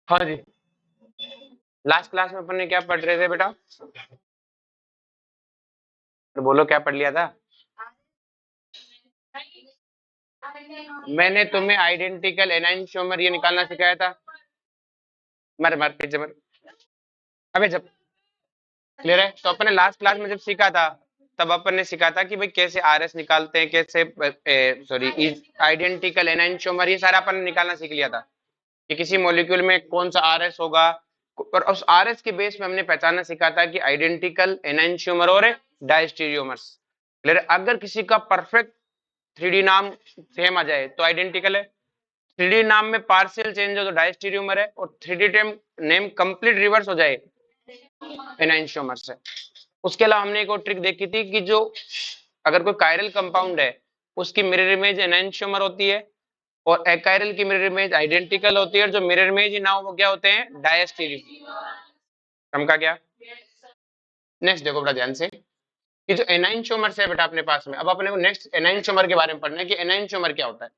हाँ जी, last class में अपन ने क्या पढ़ रहे थे बेटा? तो बोलो क्या पढ़ लिया था? मैंने तुम्हें आइडेंटिकल एनाइंशोमर ये निकालना सिखाया था। मर मर पीछे मर। अबे जब क्लियर है तो अपन ने लास्ट क्लास में जब सीखा था तब अपन ने सीखा था कि भाई कैसे आरएस निकालते हैं, कैसे सॉरी आइडेंटिकल एनाइंशोमर, ये सारा अपन ने निकालना सीख लिया था कि किसी मॉलिक्यूल में कौन सा आरएस होगा। और उस आरएस के बेस में हमने पहचानना सीखा था कि आइडेंटिकल एनाइंशोमर और डायस्टीरियोमर्स। क्लियर? अगर किसी का परफेक्ट 3D नाम सेम आ जाए तो आइडेंटिकल है, 3D नाम में पार्शियल चेंज हो तो डायस्टीरियोमर है, और 3D नेम कंप्लीट रिवर्स हो जाए एनाइंशोमर से। उसके अलावा हमने एक और ट्रिक देखी थी कि जो अगर कोई कायरल कंपाउंड है उसकी मिरर इमेज एनाइंशोमर होती है और एकायरल की मिरर इमेज आइडेंटिकल होती है, और जो मिरर इमेज ही ना हो वो क्या होते हैं? डायस्टीरियो। समझा क्या? नेक्स्ट देखो बड़ा ध्यान से कि जो एनाइंशोमर है बेटा अपने पास में, अब अपने को नेक्स्ट एनाइंशोमर के बारे में पढ़ना है कि एनाइंशोमर क्या होता है।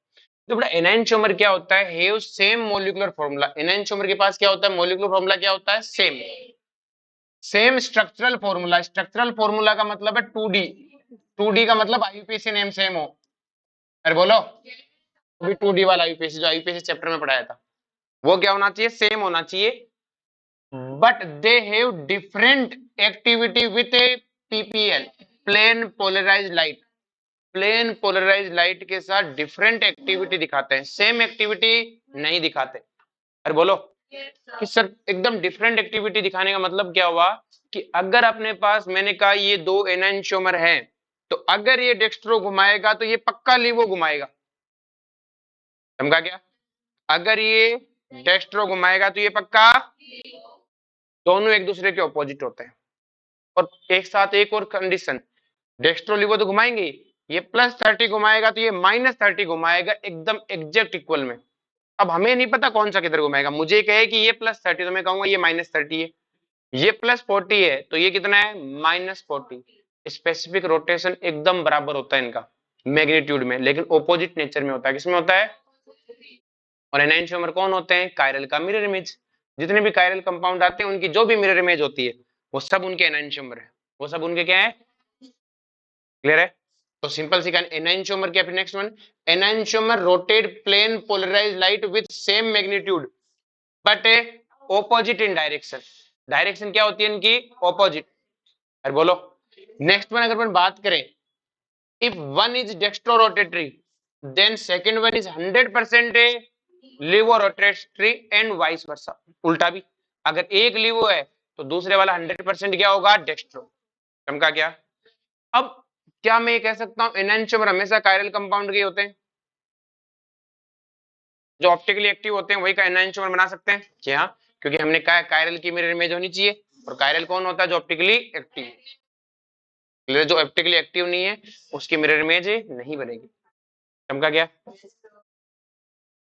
तो बेटा एनाइंशोमर क्या होता है? Have same molecular formula. Enantiomer के पास क्या होता है? मॉलिक्यूलर फार्मूला क्या होता है? Same. Same structural formula. Structural formula का मतलब है 2D। 2D का मतलब आईयूपीएसी नेम सेम हो। अरे बोलो, अभी 2D वाला आईयूपीएसी जो आईयूपीएसी चैप्टर में पढ़ाया था वो क्या होना चाहिए? सेम होना चाहिए। But they have different activity with a PPL, plane polarised light. Plane polarised light के साथ डिफरेंट एक्टिविटी दिखाते हैं, सेम एक्टिविटी नहीं दिखाते। अरे बोलो कि सर एकदम डिफरेंट एक्टिविटी दिखाने का मतलब क्या हुआ कि अगर अपने पास मैंने कहा ये दो एनाइंशोमर हैं तो अगर ये डेक्स्ट्रो घुमाएगा तो ये पक्का लीवो घुमाएगा। समझा क्या? अगर ये डेक्स्ट्रो घुमाएगा तो ये पक्का, दोनों एक दूसरे के ऑपोजिट होते हैं। और एक साथ एक और कंडीशन, डेक्स्ट्रो लीवो तो घुमाएंगे, ये +30 घुमाएगा तो ये -30 घुमाएगा, एकदम एग्जैक्ट इक्वल में। अब हमें नहीं पता कौन सा किधर घुमाएगा, मुझे कहे कि ये +30 तो मैं कहूंगा ये -30 है, ये +40 है तो ये कितना है? -40। स्पेसिफिक रोटेशन एकदम बराबर होता है इनका मैग्नीट्यूड में, लेकिन ऑपोजिट नेचर में होता है। किसमें होता है? और एनाइंशोमर कौन होते हैं? कायरल का मिरर इमेज। जितने भी कायरल कंपाउंड आते हैं उनकी जो भी मिरर इमेज होती है वो सब उनके एनाइंशोमर है, वो सब उनके क्या है? क्लियर है? तो सिंपल सी एनाइंशोमर क्या? Next one, enantiomer rotate plane polarised light with same magnitude but a opposite in direction. Direction क्या होती है इनकी? ऑपोजिट। अरे बोलो नेक्स्ट वन, अगर अपन बात करें, if one is dextro rotatory then second one is 100% a levo rotatory and vice versa. उल्टा भी, अगर एक लिवो है तो दूसरे वाला 100% क्या होगा? डेक्स्ट्रो। समझा क्या? अब क्या मैं ये कह सकता हूं एनाइंशोमर हमेशा कायरल कंपाउंड के होते हैं? जो ऑप्टिकली एक्टिव होते हैं वही का एनाइंशोमर बना सकते हैं? जी हाँ, क्योंकि हमने कहा कायरल की मिरर इमेज होनी चाहिए, और कायरल कौन होता है? जो ऑप्टिकली एक्टिव। जो ऑप्टिकली एक्टिव नहीं है उसकी मिरर इमेज नहीं बनेगी। समझा गया?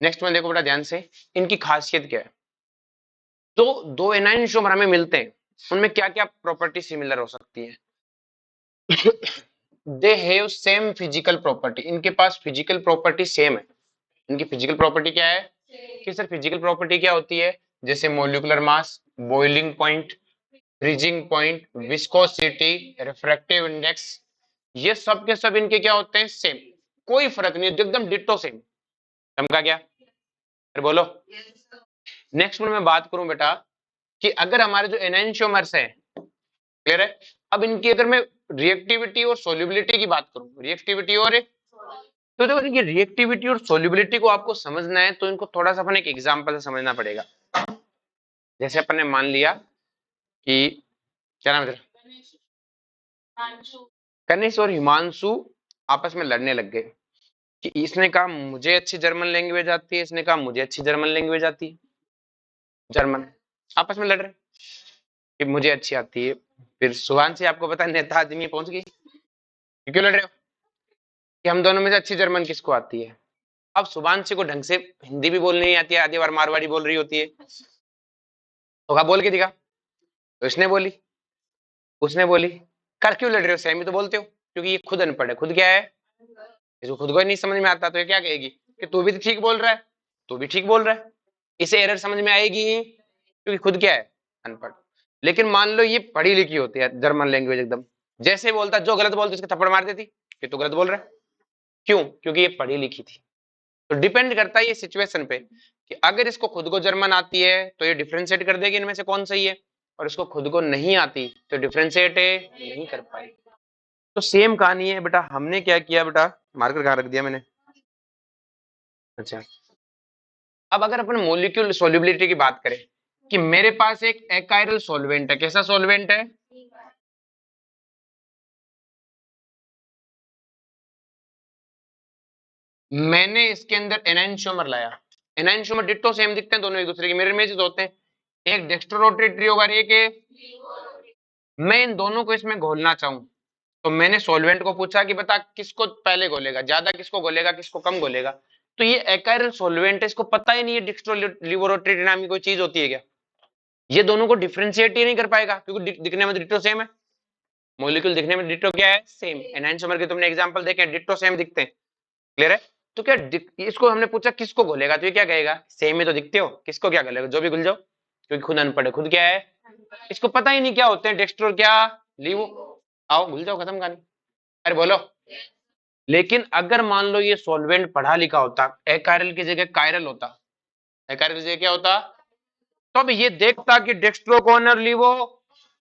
नेक्स्ट में देखो बेटा ध्यान से, इनकी खासियत क्या है। तो दो एनाइंशोमर हमें मिलते हैं, उनमें क्या क्या प्रॉपर्टी सिमिलर हो सकती है? They have same physical property. इनके पास फिजिकल प्रॉपर्टी सेम है। इनकी फिजिकल प्रॉपर्टी क्या है? कि सर फिजिकल प्रॉपर्टी क्या होती है? जैसे molecular mass, boiling point, freezing point, viscosity, refractive index, ये सब के सब इनके क्या होते हैं? सेम। कोई फर्क नहीं, एकदम डिट्टो सेम। समझा क्या? फिर बोलो। नेक्स्ट में मैं बात करूं बेटा कि अगर हमारे जो एनाइंशोमर्स हैं, क्लियर है, अब इनकी अगर मैं रिएक्टिविटी और सोल्यूबिलिटी की बात करूं, रिएक्टिविटी और तो देखो ये रिएक्टिविटी और सोल्यूबिलिटी को आपको समझना है तो इनको थोड़ा सा अपन एक एग्जांपल से समझना पड़ेगा। जैसे अपन ने मान लिया कि क्या नाम है कनिष्क और हिमांशु आपस में लड़ने लग गए कि इसने कहा मुझे अच्छी जर्मन लैंग्वेज आती है, इसने कहा मुझे अच्छी जर्मन लैंग्वेज आती है। जर्मन आपस में लड़ रहे कि मुझे अच्छी आती है। फिर सुभान से आपको पता नेता आदमी पहुंच गई, क्यों लड़ रहे हो कि हम दोनों में से अच्छी जर्मन किसको आती है। अब सुभांशु को ढंग से हिंदी भी बोलनी नहीं आती है, आधी बार मारवाड़ी बोल रही होती है, तो कहा बोल के दिखा, तो इसने बोली, उसने बोली, कर क्यों लड़ रहे हो? सहमी तो बोलते हो, क्योंकि ये खुद अनपढ़ है। खुद क्या है? इसको खुद को नहीं समझ में आता तो ये क्या कहेगी कि तू भी तो ठीक बोल रहा है, तू भी ठीक बोल रहा है। इसे एरर समझ में आएगी ही, क्योंकि खुद क्या है, अनपढ़। लेकिन मान लो ये पढ़ी लिखी होती है, जर्मन लैंग्वेज एकदम, जैसे बोलता, जो गलत बोलती उसके थप्पड़ मार देती कि तू गलत बोल रहा है। क्यों? क्योंकि ये पढ़ी लिखी थी। तो डिपेंड करता है ये सिचुएशन पे कि अगर इसको खुद को जर्मन आती है तो ये डिफरेंशिएट कर देगी इनमें से कौन सही है, और इसको खुद को नहीं आती तो डिफरेंशिएट नहीं कर पाई। तो सेम कहानी है बेटा। हमने क्या किया बेटा, मार्कर कहाँ रख दिया मैंने, अच्छा। अब अगर अपन मोलिक्यूल सोल्युबिलिटी की बात करें कि मेरे पास एक एकाइरल सॉल्वेंट है, कैसा सॉल्वेंट है, मैंने इसके अंदर एनाइंशोमर लाया। एनाइंशोमर डिट्टो सेम दिखते हैं, दोनों एक दूसरे के मिरर इमेजेस होते हैं, एक डेक्स्ट्रो रोटेटरी होगा, एक मैं इन दोनों को इसमें घोलना चाहूं तो मैंने सॉल्वेंट को पूछा कि बता किसको पहले घोलेगा, ज्यादा किसको घोलेगा, किसको कम घोलेगा। तो ये एकाइरल सॉल्वेंट है, इसको पता ही नहीं है डेक्स्ट्रो लिवोरोटेटरी नाम की कोई चीज होती है क्या। ये दोनों को डिफरेंशिएट ही नहीं कर पाएगा क्योंकि दिखने में डिट्टो सेम है। मॉलिक्यूल दिखने में डिट्टो क्या है, सेम। एनाइंशोमर के तुमने एग्जांपल देखे, डिट्टो सेम दिखते हैं, क्लियर है। तो क्या इसको हमने पूछा किसको घोलेगा, तो ये क्या कहेगा, सेम ही तो दिखते हो, किसको क्या घोलेगा, जो भी घुल जाओ, क्योंकि खुद अनपढ़ है, खुद क्या है, इसको पता ही नहीं क्या होते हैं डेक्स्ट्रो क्या लीवो, आओ घुल जाओ, खत्म कहानी। अरे बोलो। लेकिन अगर मान लो ये सॉल्वेंट पढ़ा लिखा होता, एकाइरल की जगह कायरल होता, एकाइरल की जगह क्या होता, तो अब ये देखता कि डेक्स्ट्रो कौन है और लीवो,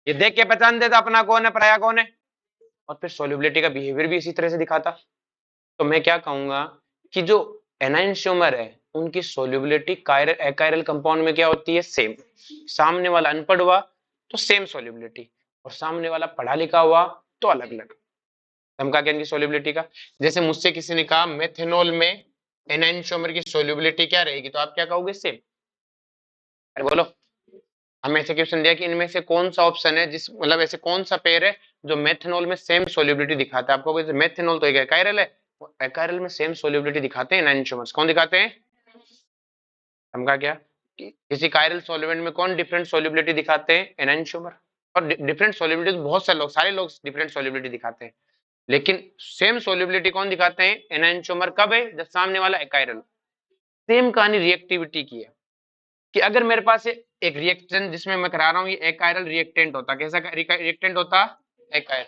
ये देख के पहचान देता अपना कौन है पराया कौन है, और फिर सॉल्युबिलिटी का बिहेवियर भी इसी तरह से दिखाता। तो मैं क्या कहूंगा कि जो एनाइंशोमर है उनकी सॉल्युबिलिटी एकाइरल कंपाउंड में क्या होती है, सेम। सामने वाला अनपढ़ हुआ तो सेम सॉल्युबिलिटी, और सामने वाला पढ़ा लिखा हुआ तो अलग अलग। हम क्या कहेंगे सॉल्युबिलिटी का, जैसे मुझसे किसी ने कहा मेथनॉल में एनाइंशोमर की सॉल्युबिलिटी क्या रहेगी, तो आप क्या कहोगे, सेम। अरे बोलो। हमें ऐसे क्वेश्चन दिया कि इनमें से कौन सा ऑप्शन है, जिस मतलब ऐसे कौन सा पेयर है जो मेथनॉल में सेम सॉल्युबिलिटी दिखाता है। आपको मेथनॉल तो एक एकाइरल है, एकाइरल में सेम सॉल्युबिलिटी दिखाते हैं एनाइंशोमर्स, कौन दिखाते हैं, हम कहा क्या कि किसी कायरल सॉल्वेंट में कौन डिफरेंट सॉल्युबिलिटी दिखाते हैं, एनाइंशोमर। और डिफरेंट सॉल्युबिलिटी बहुत सारे लोग डिफरेंट सॉल्युबिलिटी दिखाते हैं, लेकिन सेम सॉल्युबिलिटी कौन दिखाते हैं, एनाइंशोमर। कब है, जब सामने वाला एकाइरल। सेम कहानी रिएक्टिविटी की है कि अगर मेरे पास एक रिएक्शन जिसमें मैं करा रहा हूँ, ये एकाइरल रिएक्टेंट होता, कैसा रिएक्टेंट होता, एकाइरल,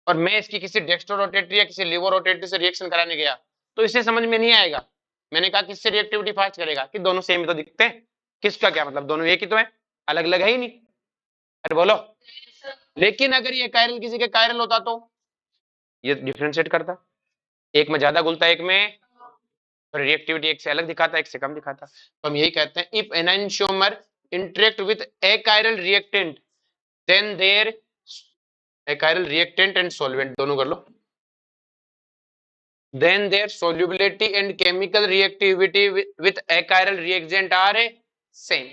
और मैं इसकी किसी डेक्स्ट्रो रोटेटरी या किसी लिवो रोटेटरी से रिएक्शन कराने गया तो इसे समझ में नहीं आएगा। मैंने कहा किससे रिएक्टिविटी फास्ट करेगा, कि दोनों सेम तो दिखते हैं, किसका क्या मतलब, दोनों एक ही तो है, अलग अलग है ही नहीं। अरे बोलो। लेकिन अगर ये कायरल किसी के कायरल होता तो ये डिफरेंशिएट करता, एक में ज्यादा घुलता, एक में रिएक्टिविटी एक से अलग दिखाता, एक से कम दिखाता। तो हम यही कहते हैं if enantiomer interact with achiral reactant then their achiral reactant and solvent दोनों कर लो, then their solubility and chemical reactivity with achiral reagent are same।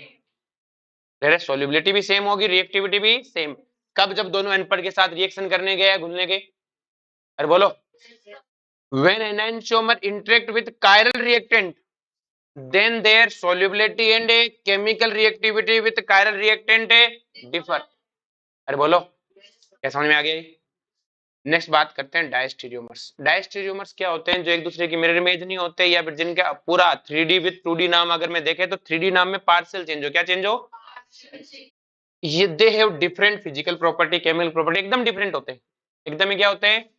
their solubility भी सेम होगी, रिएक्टिविटी भी सेम। कब, जब दोनों अनपढ़ के साथ रिएक्शन करने गए, घुलने गए। अरे बोलो। when enantiomer interact with chiral reactant then their solubility and chemical reactivity with chiral reactant differ। अरे बोलो, क्या समझ में आ गया। नेक्स्ट बात करते हैं डायस्टीरियोमर्स। डायस्टीरियोमर्स क्या होते हैं, जो एक दूसरे की मिरर इमेज नहीं होते, या फिर जिनका पूरा 3D विद 2D नाम अगर मैं देखे तो 3D नाम में पार्शियल चेंज हो, क्या चेंज हो, ये दे have different physical property, chemical property एकदम डिफरेंट होते हैं, एकदम ही क्या होते हैं।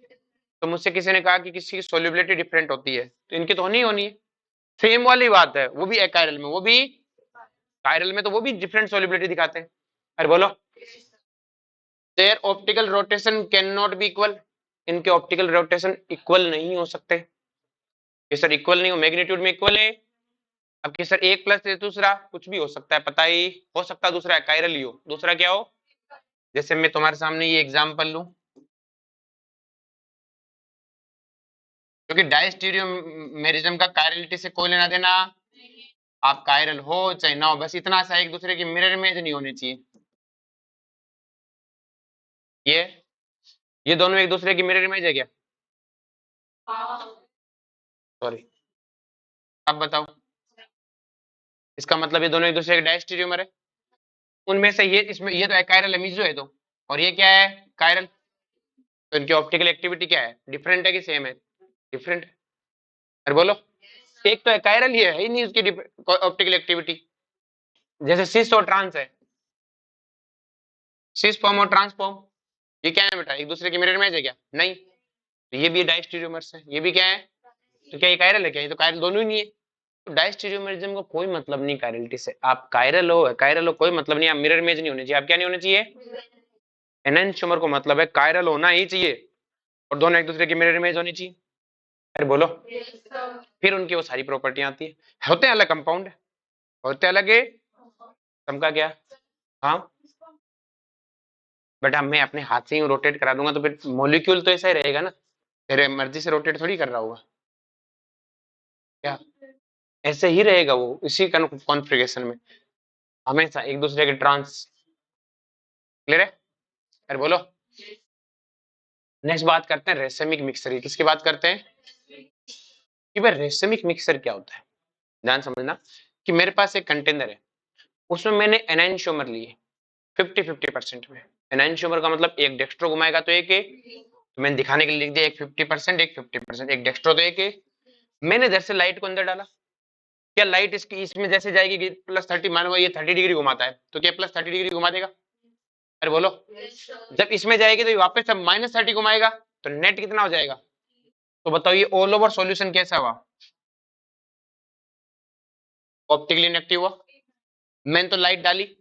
तो मुझसे किसी ने कहा कि किसी की सोल्युबिलिटी डिफरेंट होती है, तो इनकी तो होनी है, सेम वाली बात है, वो भी एकाइरल में, वो भी कायरल में, तो वो भी डिफरेंट सोल्युबिलिटी दिखाते हैं। अरे बोलो। There optical rotation can not be equal, इनके ऑप्टिकल रोटेशन इक्वल नहीं हो सकते। कि सर इक्वल नहीं हो, मैग्नीट्यूड में इक्वल है। अब कि सर एक प्लस दूसरा कुछ भी हो सकता है, पता ही हो सकता है दूसरा कायरल ही हो, दूसरा क्या हो। जैसे मैं तुम्हारे सामने ये एग्जांपल लूं, क्योंकि डायस्टीरियोमेरिज्म का कायरलिटी से कोई लेना देना, आप कायरल हो चाहे ना हो, बस इतना सा एक दूसरे की मिरर इमेज नहीं होनी चाहिए। ये दोनों एक दूसरे की मिरर इमेज है क्या, सॉरी, अब बताओ। इसका मतलब ये दोनों एक दूसरे के डायस्टीरियोमर है। उनमें से ये, इसमें ये तो है कायरल एमिजो है, तो और ये क्या है, कायरल। तो इनकी ऑप्टिकल एक्टिविटी क्या है, डिफरेंट है कि सेम है, डिफरेंट। अरे बोलो। एक तो है कायरल, ये है ही नहीं उसकी ऑप्टिकल एक्टिविटी, जैसे सिस और ट्रांस है, सिस फॉर्म और ट्रांस फॉर्म, ये क्या है बेटा, एक दूसरे के मिरर इमेज है क्या? नहीं। तो ये भी डायस्टेरियोमर्स है, ये भी क्या है? तो क्या ये कायरल है क्या? ये तो कायरल दोनों ही नहीं है। तो डायस्टेरियोमरिज्म को कोई मतलब नहीं कायरलिटी से, आप कायरल हो कोई मतलब नहीं, आप मिरर इमेज नहीं होने चाहिए, आप क्या नहीं होने चाहिए? एनेंटियोमर को मतलब है कायरल होना ही चाहिए और दोनों एक दूसरे की मिरर इमेज होनी चाहिए। अरे बोलो। फिर उनकी वो सारी प्रॉपर्टी आती है, होते हैं अलग कंपाउंड, होते अलग है। समका क्या? हाँ बेटा, मैं अपने हाथ से ही रोटेट करा दूंगा तो फिर मॉलिक्यूल तो ऐसा ही रहेगा ना, तेरे मर्जी से रोटेट थोड़ी कर रहा होगा क्या? ऐसे ही रहेगा वो, इसी कॉन्फ़िगरेशन में हमेशा एक दूसरे के ट्रांस। क्लियर है? अरे बोलो। नेक्स्ट बात करते हैं रेसेमिक मिक्सर की। किसकी बात करते हैं कि भाई रेसेमिक मिक्सर क्या होता है? ध्यान समझना कि मेरे पास एक कंटेनर है, उसमें मैंने एनाइंशोमर लिए 50-50% में। एनाइंशोमर का मतलब एक डेक्स्ट्रो घुमाएगा तो एक एक, तो मैंने दिखाने के लिए लिख दिया एक 50% एक 50%, एक डेक्स्ट्रो तो एक एक। मैंने इधर से लाइट को अंदर डाला, क्या लाइट इसकी इसमें जैसे जाएगी +30, मानो ये 30 डिग्री घुमाता है तो क्या +30 डिग्री घुमा देगा? अरे बोलो। जब इसमें जाएगी तो ये वापस सब -30 घुमाएगा, तो नेट कितना हो जाएगा? तो बताओ ये ऑल ओवर सॉल्यूशन कैसा हुआ? ऑप्टिकली इनएक्टिव हुआ। मैंने तो लाइट डाली,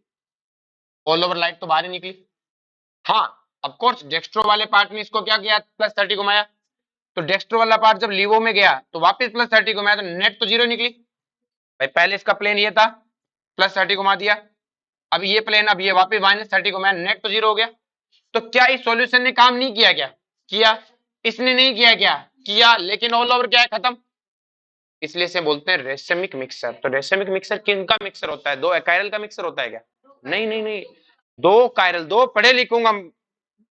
ऑल ओवर लाइट तो बाहर ही निकली। हाँ ऑफ कोर्स डेक्स्ट्रो वाले पार्ट ने इसको क्या किया, +30 घुमाया, तो डेक्स्ट्रो वाला पार्ट जब लीवो में गया तो वापस +30 घुमाया, तो नेट तो 0 निकली। भाई पहले इसका प्लेन ये था, +30 घुमा दिया, अब ये प्लेन, अब ये वापस -30 घुमाया, नेट तो 0 हो गया। तो क्या इस सॉल्यूशन ने काम नहीं किया क्या? किया। इसने नहीं किया क्या? किया, लेकिन ऑल ओवर क्या है, खत्म। इसलिए से बोलते हैं रेसेमिक मिक्सर। तो रेसेमिक मिक्सर किनका मिक्सर होता है? दो कायरल का मिक्सर होता है क्या? नहीं नहीं नहीं, दो कायरल, दो पढ़े लिखूंगा।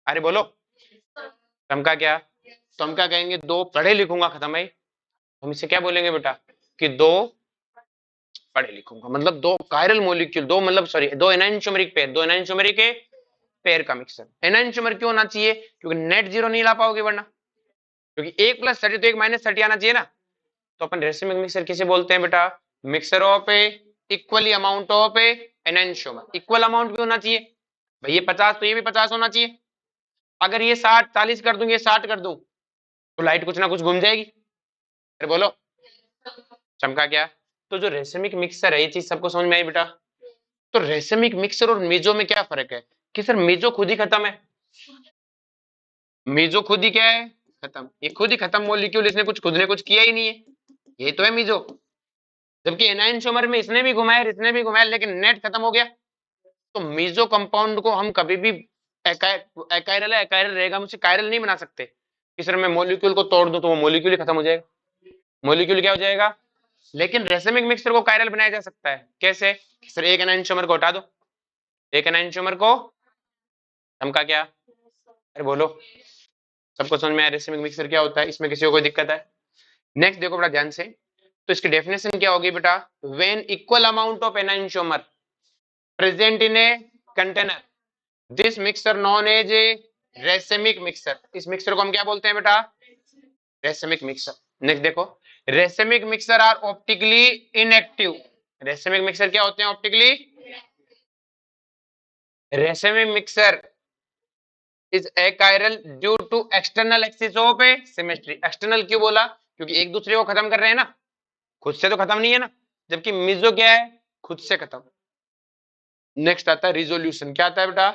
अरे बोलो। हम का क्या? तो हम क्या कहेंगे, दो पढ़े लिखूंगा, खत्म है। हम इसे क्या बोलेंगे बेटा कि दो पढ़े लिखूंगा, मतलब दो कायरल मॉलिक्यूल, दो मतलब सॉरी दो एनाइंशोमेरिक पेयर, दो एनाइंशोमेरिक के पेयर का मिक्सर। एनाइंशोमर क्यों होना चाहिए? क्योंकि नेट 0 नहीं ला पाओगे वरना, क्योंकि एक +30 तो एक -30 आना चाहिए ना। तो अपन रेसिमिक मिक्सर किसे बोलते हैं बेटा? Mixture of a equally amount of a enantiomer. Equal amount भी होना चाहिए, भाई ये 50 तो ये भी 50 होना चाहिए। अगर ये 60 40 कर दूं, ये 60 कर दूं, तो लाइट कुछ ना कुछ घूम जाएगी। अरे बोलो। चमका क्या? तो जो रेसिमिक मिक्सर है, ये चीज सबको समझ में आई बेटा? तो रेसिमिक मिक्सर और मीजो में क्या फर्क है कि सर मीजो खुद ही खत्म है, मीजो खुद ही क्या है, खत्म। ये खुद ही खत्म मॉलिक्यूल, इसने कुछ खुद ने कुछ किया ही नहीं है, ये तो है मीजो। जबकि एनाइंशोमर में इसने भी घुमाया इसने भी घुमाया, लेकिन नेट खत्म हो गया। तो मीजो कंपाउंड को हम कभी भी एकायरल है, एकायरल रहेगा, मुझे कायरल नहीं बना सकते कि सर मैं मॉलिक्यूल को तोड़ दूं तो वो मॉलिक्यूल ही खत्म हो जाएगा, मॉलिक्यूल क्या हो जाएगा। लेकिन रेसिमिक मिक्सर को कायरल बनाया जा सकता है, कैसे? सर एक एनाइंशोमर को हटा दो, एक एनाइंशोमर को, हम का क्या? अरे बोलो। सबको समझ में आया रेसिमिक मिक्सर क्या होता है? इसमें किसी को कोई दिक्कत है? नेक्स्ट देखो बड़ा ध्यान से, तो इसकी डेफिनेशन क्या होगी बेटा? When equal amount of enantiomer present in a container, this mixture known as a racemic mixture. इस मिक्सर को हम क्या बोलते हैं बेटा? Racemic mixture. नेक्स्ट देखो, racemic mixture are optically inactive. Racemic mixture क्या होते हैं? Optically. Racemic mixture is achiral due to external axis of a symmetry. External क्यों बोला? क्योंकि एक दूसरे को खत्म कर रहे हैं ना, खुद से तो खत्म नहीं है ना। जबकि मिजो क्या है? खुद से खत्म। नेक्स्ट आता है रिजोल्यूशन। क्या आता है बेटा?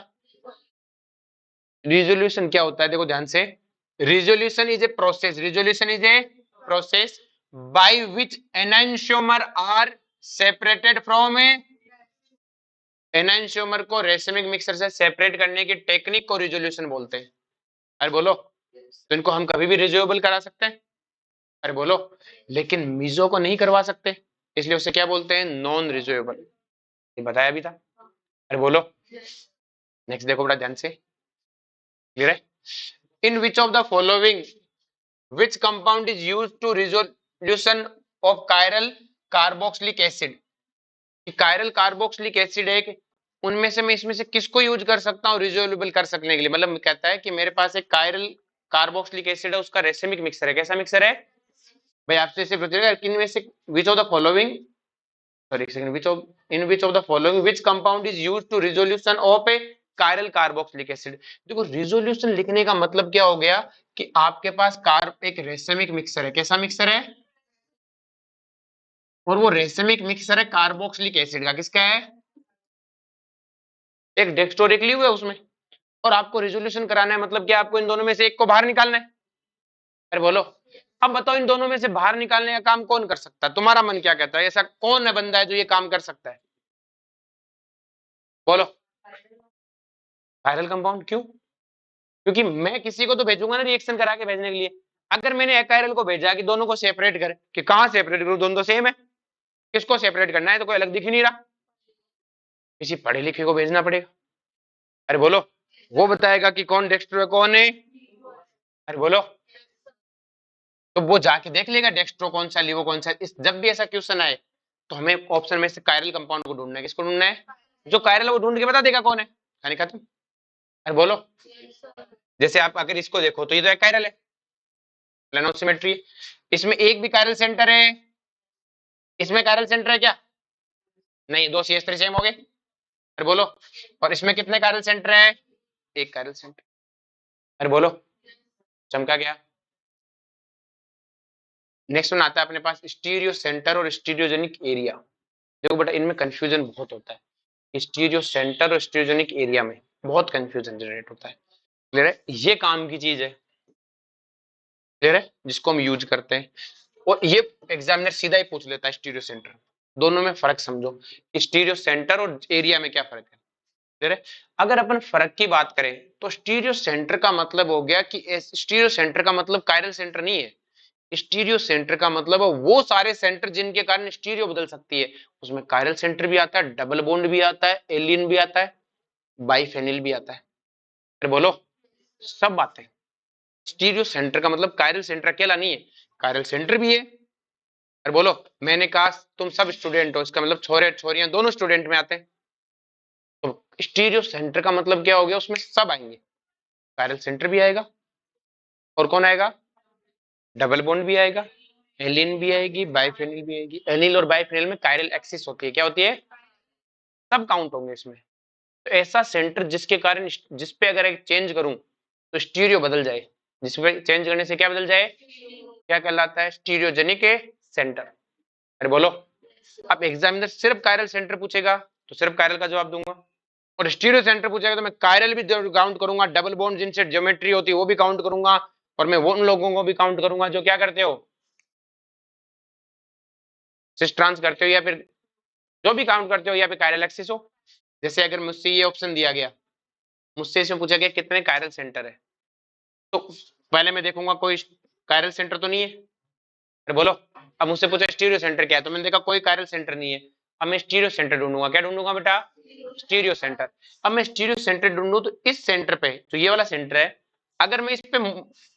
रिजोल्यूशन क्या होता है? देखो ध्यान से, resolution is a process, resolution is a process by which enantiomer are separated from a. Enantiomer को रेसिमिक मिक्सर से सेपरेट करने की टेक्निक को रिजोल्यूशन बोलते हैं। अरे बोलो। तो इनको हम कभी भी रिजोल्वेबल करा सकते हैं, अरे बोलो, लेकिन मीजो को नहीं करवा सकते, इसलिए उसे क्या बोलते हैं? नॉन रिजोल्वेबल। ये बताया भी था। अरे बोलो। नेक्स्ट देखो बड़ा ध्यान से, क्लियर है? In which of the following which compound is used to resolution of chiral carboxylic acid? Chiral carboxylic acid है कि उनमें से मैं इसमें से किसको यूज कर सकता हूँ रिजोल्वेबल कर सकने के लिए? मतलब कहता है कि मेरे पास एक कायरल कार्बोक्सिलिक एसिड है, उसका रेसिमिक मिक्सर है। कैसा मिक्सर है भाई? आपसे सिर्फ पूछेगा कि इनमें से which of the following sorry एक second, which of the following which compound is used to resolution of a chiral carboxylic acid. देखो रिजोल्यूशन लिखने का मतलब क्या हो गया कि आपके पास एक रेसमिक मिक्सर है, कैसा मिक्सर है, और वो रेसमिक मिक्सर है कार्बोक्सिलिक एसिड का, किसका है, एक डेक्स्ट्रो एक लिव है उसमें, और आपको रिजोल्यूशन कराना है, मतलब कि आपको इन दोनों में से एक को बाहर निकालना है। अरे बोलो, अब बताओ इन दोनों में से बाहर निकालने का काम कौन कर सकता है, तुम्हारा मन क्या कहता है, ऐसा कौन है बंदा है जो ये काम कर सकता है, बोलो। वायरल कंपाउंड, क्यों, क्योंकि मैं किसी को तो भेजूंगा ना रिएक्शन करा के भेजने के लिए। अगर मैंने एकाइरल को भेजा कि दोनों को सेपरेट कर, कि कहां सेपरेट करूं, दोनों तो सेम है, किसको सेपरेट करना है, तो कोई अलग दिख ही नहीं रहा, किसी पढ़े लिखे को भेजना पड़ेगा। अरे बोलो, वो बताएगा कि कौन डेक्स्ट्रो है कौन है, अरे बोलो, तो वो जाके देख लेगा डेक्स्ट्रो कौन सा लिवो कौन सा। इस जब भी ऐसा क्वेश्चन आए तो हमें ऑप्शन में से कायरल कंपाउंड को ढूंढना है, किसको ढूंढना है, जो कायरल है वो ढूंढ के बता देगा कौन है, कहानी खत्म। अरे बोलो, जैसे आप अगर इसको देखो तो ये तो एक कायरल है, प्लेनो सिमेट्री, इसमें एक भी कायरल सेंटर है, इसमें कायरल सेंटर है क्या, नहीं, दो CH3 सेम हो गए, अरे बोलो, और इसमें कितने कायरल सेंटर है, एक कायरल सेंटर, अरे बोलो, चमका गया। नेक्स्ट वन आता है अपने पास स्टीरियो सेंटर और स्टीरियोजेनिक एरिया। देखो बेटा इनमें कंफ्यूजन बहुत होता है, स्टीरियो सेंटर और स्टीरियोजेनिक एरिया में बहुत कंफ्यूजन जनरेट होता है, क्लियर है, ये काम की चीज है, क्लियर है, जिसको हम यूज करते हैं, और ये एग्जामिनर सीधा ही पूछ लेता है स्टीरियो सेंटर, दोनों में फर्क समझो, स्टीरियो सेंटर और एरिया में क्या फर्क है, क्लियर है। अगर अपन फर्क की बात करें तो स्टीरियो सेंटर का मतलब हो गया कि स्टीरियो सेंटर का मतलब कायरल सेंटर नहीं है, स्टीरियो सेंटर का मतलब है वो सारे सेंटर जिनके कारण स्टीरियो बदल सकती है, उसमें कायरल सेंटर भी आता है, डबल बॉन्ड भी आता है, एलियन भी आता है, बाइफेनिल भी आता है, अरे बोलो, सब बातें। स्टीरियो सेंटर का मतलब कायरल सेंटर अकेला नहीं है, कायरल सेंटर भी है, अरे बोलो, मैंने कहा तुम सब स्टूडेंट हो, इसका मतलब छोरे छोरियां दोनों स्टूडेंट में आते हैं, तो स्टीरियो सेंटर का मतलब क्या हो गया, उसमें सब आएंगे, कायरल सेंटर भी आएगा, और कौन आएगा, डबल बॉन्ड भी आएगा, एलिन भी आएगी, बाइफेनिल भी आएगी, एनिल और बाइफेनिल में कायरल एक्सिस होती है, क्या होती है, सब काउंट होंगे इसमें। तो ऐसा सेंटर जिसके कारण जिसपे अगर एक चेंज करूं तो स्टीरियो बदल जाए, जिसपे चेंज करने से क्या बदल जाए, क्या कहलाता है, स्टीरियोजेनिक सेंटर, अरे बोलो। अब एग्जामिनर सिर्फ कायरल सेंटर पूछेगा तो सिर्फ कायरल का जवाब दूंगा, और स्टीरियो सेंटर पूछेगा तो मैं कायरल भी काउंट करूंगा, डबल बॉन्ड जिनसे ज्योमेट्री होती है वो भी काउंट करूंगा, और मैं उन लोगों को भी काउंट करूंगा जो क्या करते हो, सिस ट्रांस करते हो, या फिर जो भी काउंट करते हो, या फिर कायरल एक्सिस हो। जैसे अगर मुझसे ये ऑप्शन दिया गया, मुझसे इसमें पूछा गया कितने कायरल सेंटर है, तो पहले मैं देखूंगा कोई कायरल सेंटर तो नहीं है, अरे बोलो। अब मुझसे पूछा स्टीरियो सेंटर क्या है, तो मैंने देखा कोई कायरल सेंटर नहीं है, अब मैं स्टीरियो सेंटर ढूंढूंगा, क्या ढूंढूंगा बेटा, स्टीरियो सेंटर। अब मैं स्टीरियो सेंटर ढूंढूं तो इस सेंटर पे, तो ये वाला सेंटर है, अगर मैं इस पे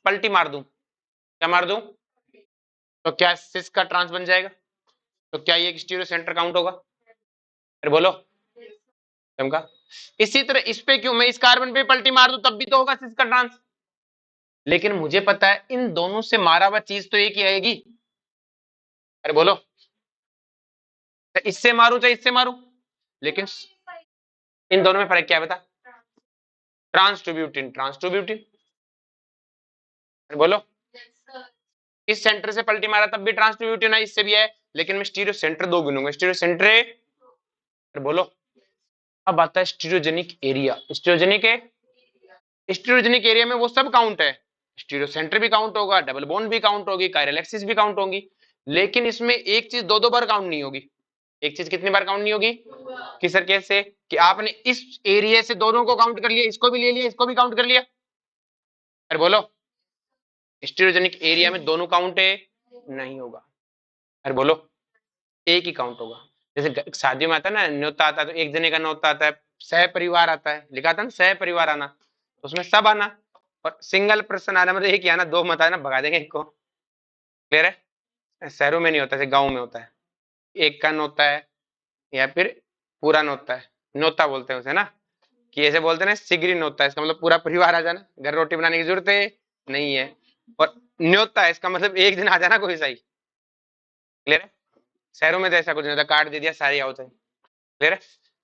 पलटी मार दूं, क्या मार दूं, तो क्या सिस का ट्रांस बन जाएगा, तो क्या ये एक स्टीरियो सेंटर काउंट होगा, अरे बोलो, चमका। इसी तरह इस पे क्यों, मैं इस कार्बन पे पलटी मार दूं तब भी तो होगा सिस का ट्रांस, लेकिन मुझे पता है इन दोनों से मारा हुआ चीज तो एक ही आएगी, अरे बोलो, इससे मारू चाहे इससे मारू, लेकिन इन दोनों में फर्क क्या है बता, ट्रांसट्यूब्यूटिन, ट्रांसट्यूब्यूटिन, अरे बोलो, इस सेंटर से पलटी मारा तब भी ट्रांसट्यूब्यूटिन है, इससे भी है, लेकिन मैं स्टीरियो सेंटर दो गिनूंगा, स्टीरियो सेंटर है, अरे बोलो। अब आता है स्टीरियोजेनिक एरिया, स्टीरियोजेनिक है, स्टीरियोजेनिक एरिया में वो सब काउंट है, स्टीरियो सेंटर भी काउंट होगा, डबल बॉन्ड भी काउंट होगी, कायरल एक्सिस भी काउंट होगी, लेकिन इसमें एक चीज दो दो बार काउंट नहीं होगी, एक चीज कितनी बार काउंट नहीं होगी, कि सर कैसे, कि आपने इस एरिया से दोनों को काउंट कर लिया, इसको भी ले लिया, इसको भी काउंट कर लिया, अरे बोलो, स्टीरियोजेनिक एरिया में दोनों काउंट है, नहीं होगा, अरे बोलो, एक ही काउंट होगा। जैसे शादियों में आता है ना न्योता आता है, तो एक जने का न्योता आता है, सह परिवार आता है, लिखा था ना सह परिवार आना, तो उसमें सब आना, और सिंगल पर्सन आना मतलब एक ही आना, दो मत आना, भगा देंगे इनको, क्लियर है। शहरों में नहीं होता, जैसे गाँव में होता है, एक का न्योता है, या फिर पूरा न्योता है, न्योता बोलते हैं उसे ना, कि ऐसे बोलते हैं ना सिगरी न्योता है, इसका मतलब पूरा परिवार आ जाना, घर रोटी बनाने की जरूरत है नहीं है, और न्योता है इसका मतलब एक दिन आ जाना कोई सही, क्लियर है। शहरों में तो ऐसा कुछ नहीं होता, कार्ड दे दिया सारे आउट है। क्लियर है?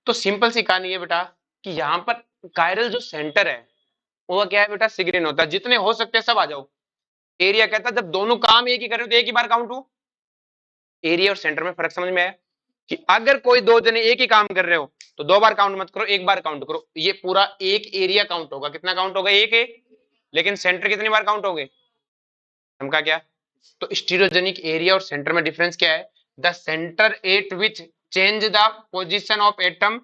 तो सिंपल सी कहानी है बेटा कि यहाँ पर कायरल जो सेंटर है वो क्या है बेटा, सिग्रीन होता है। जितने हो सकते हैं सब आ जाओ। एरिया कहता है जब दोनों काम एक ही कर रहे हो तो एक ही बार काउंट हो। एरिया और सेंटर में फर्क समझ में आया कि अगर कोई दो जने एक ही काम कर रहे हो तो दो बार काउंट मत करो, एक बार काउंट करो। ये पूरा एक एरिया काउंट होगा। कितना काउंट होगा? एक है। लेकिन सेंटर कितनी बार काउंट होंगे? समझा क्या? तो स्टीरियोजेनिक एरिया और सेंटर में डिफरेंस क्या है? The centre at which change the position of atom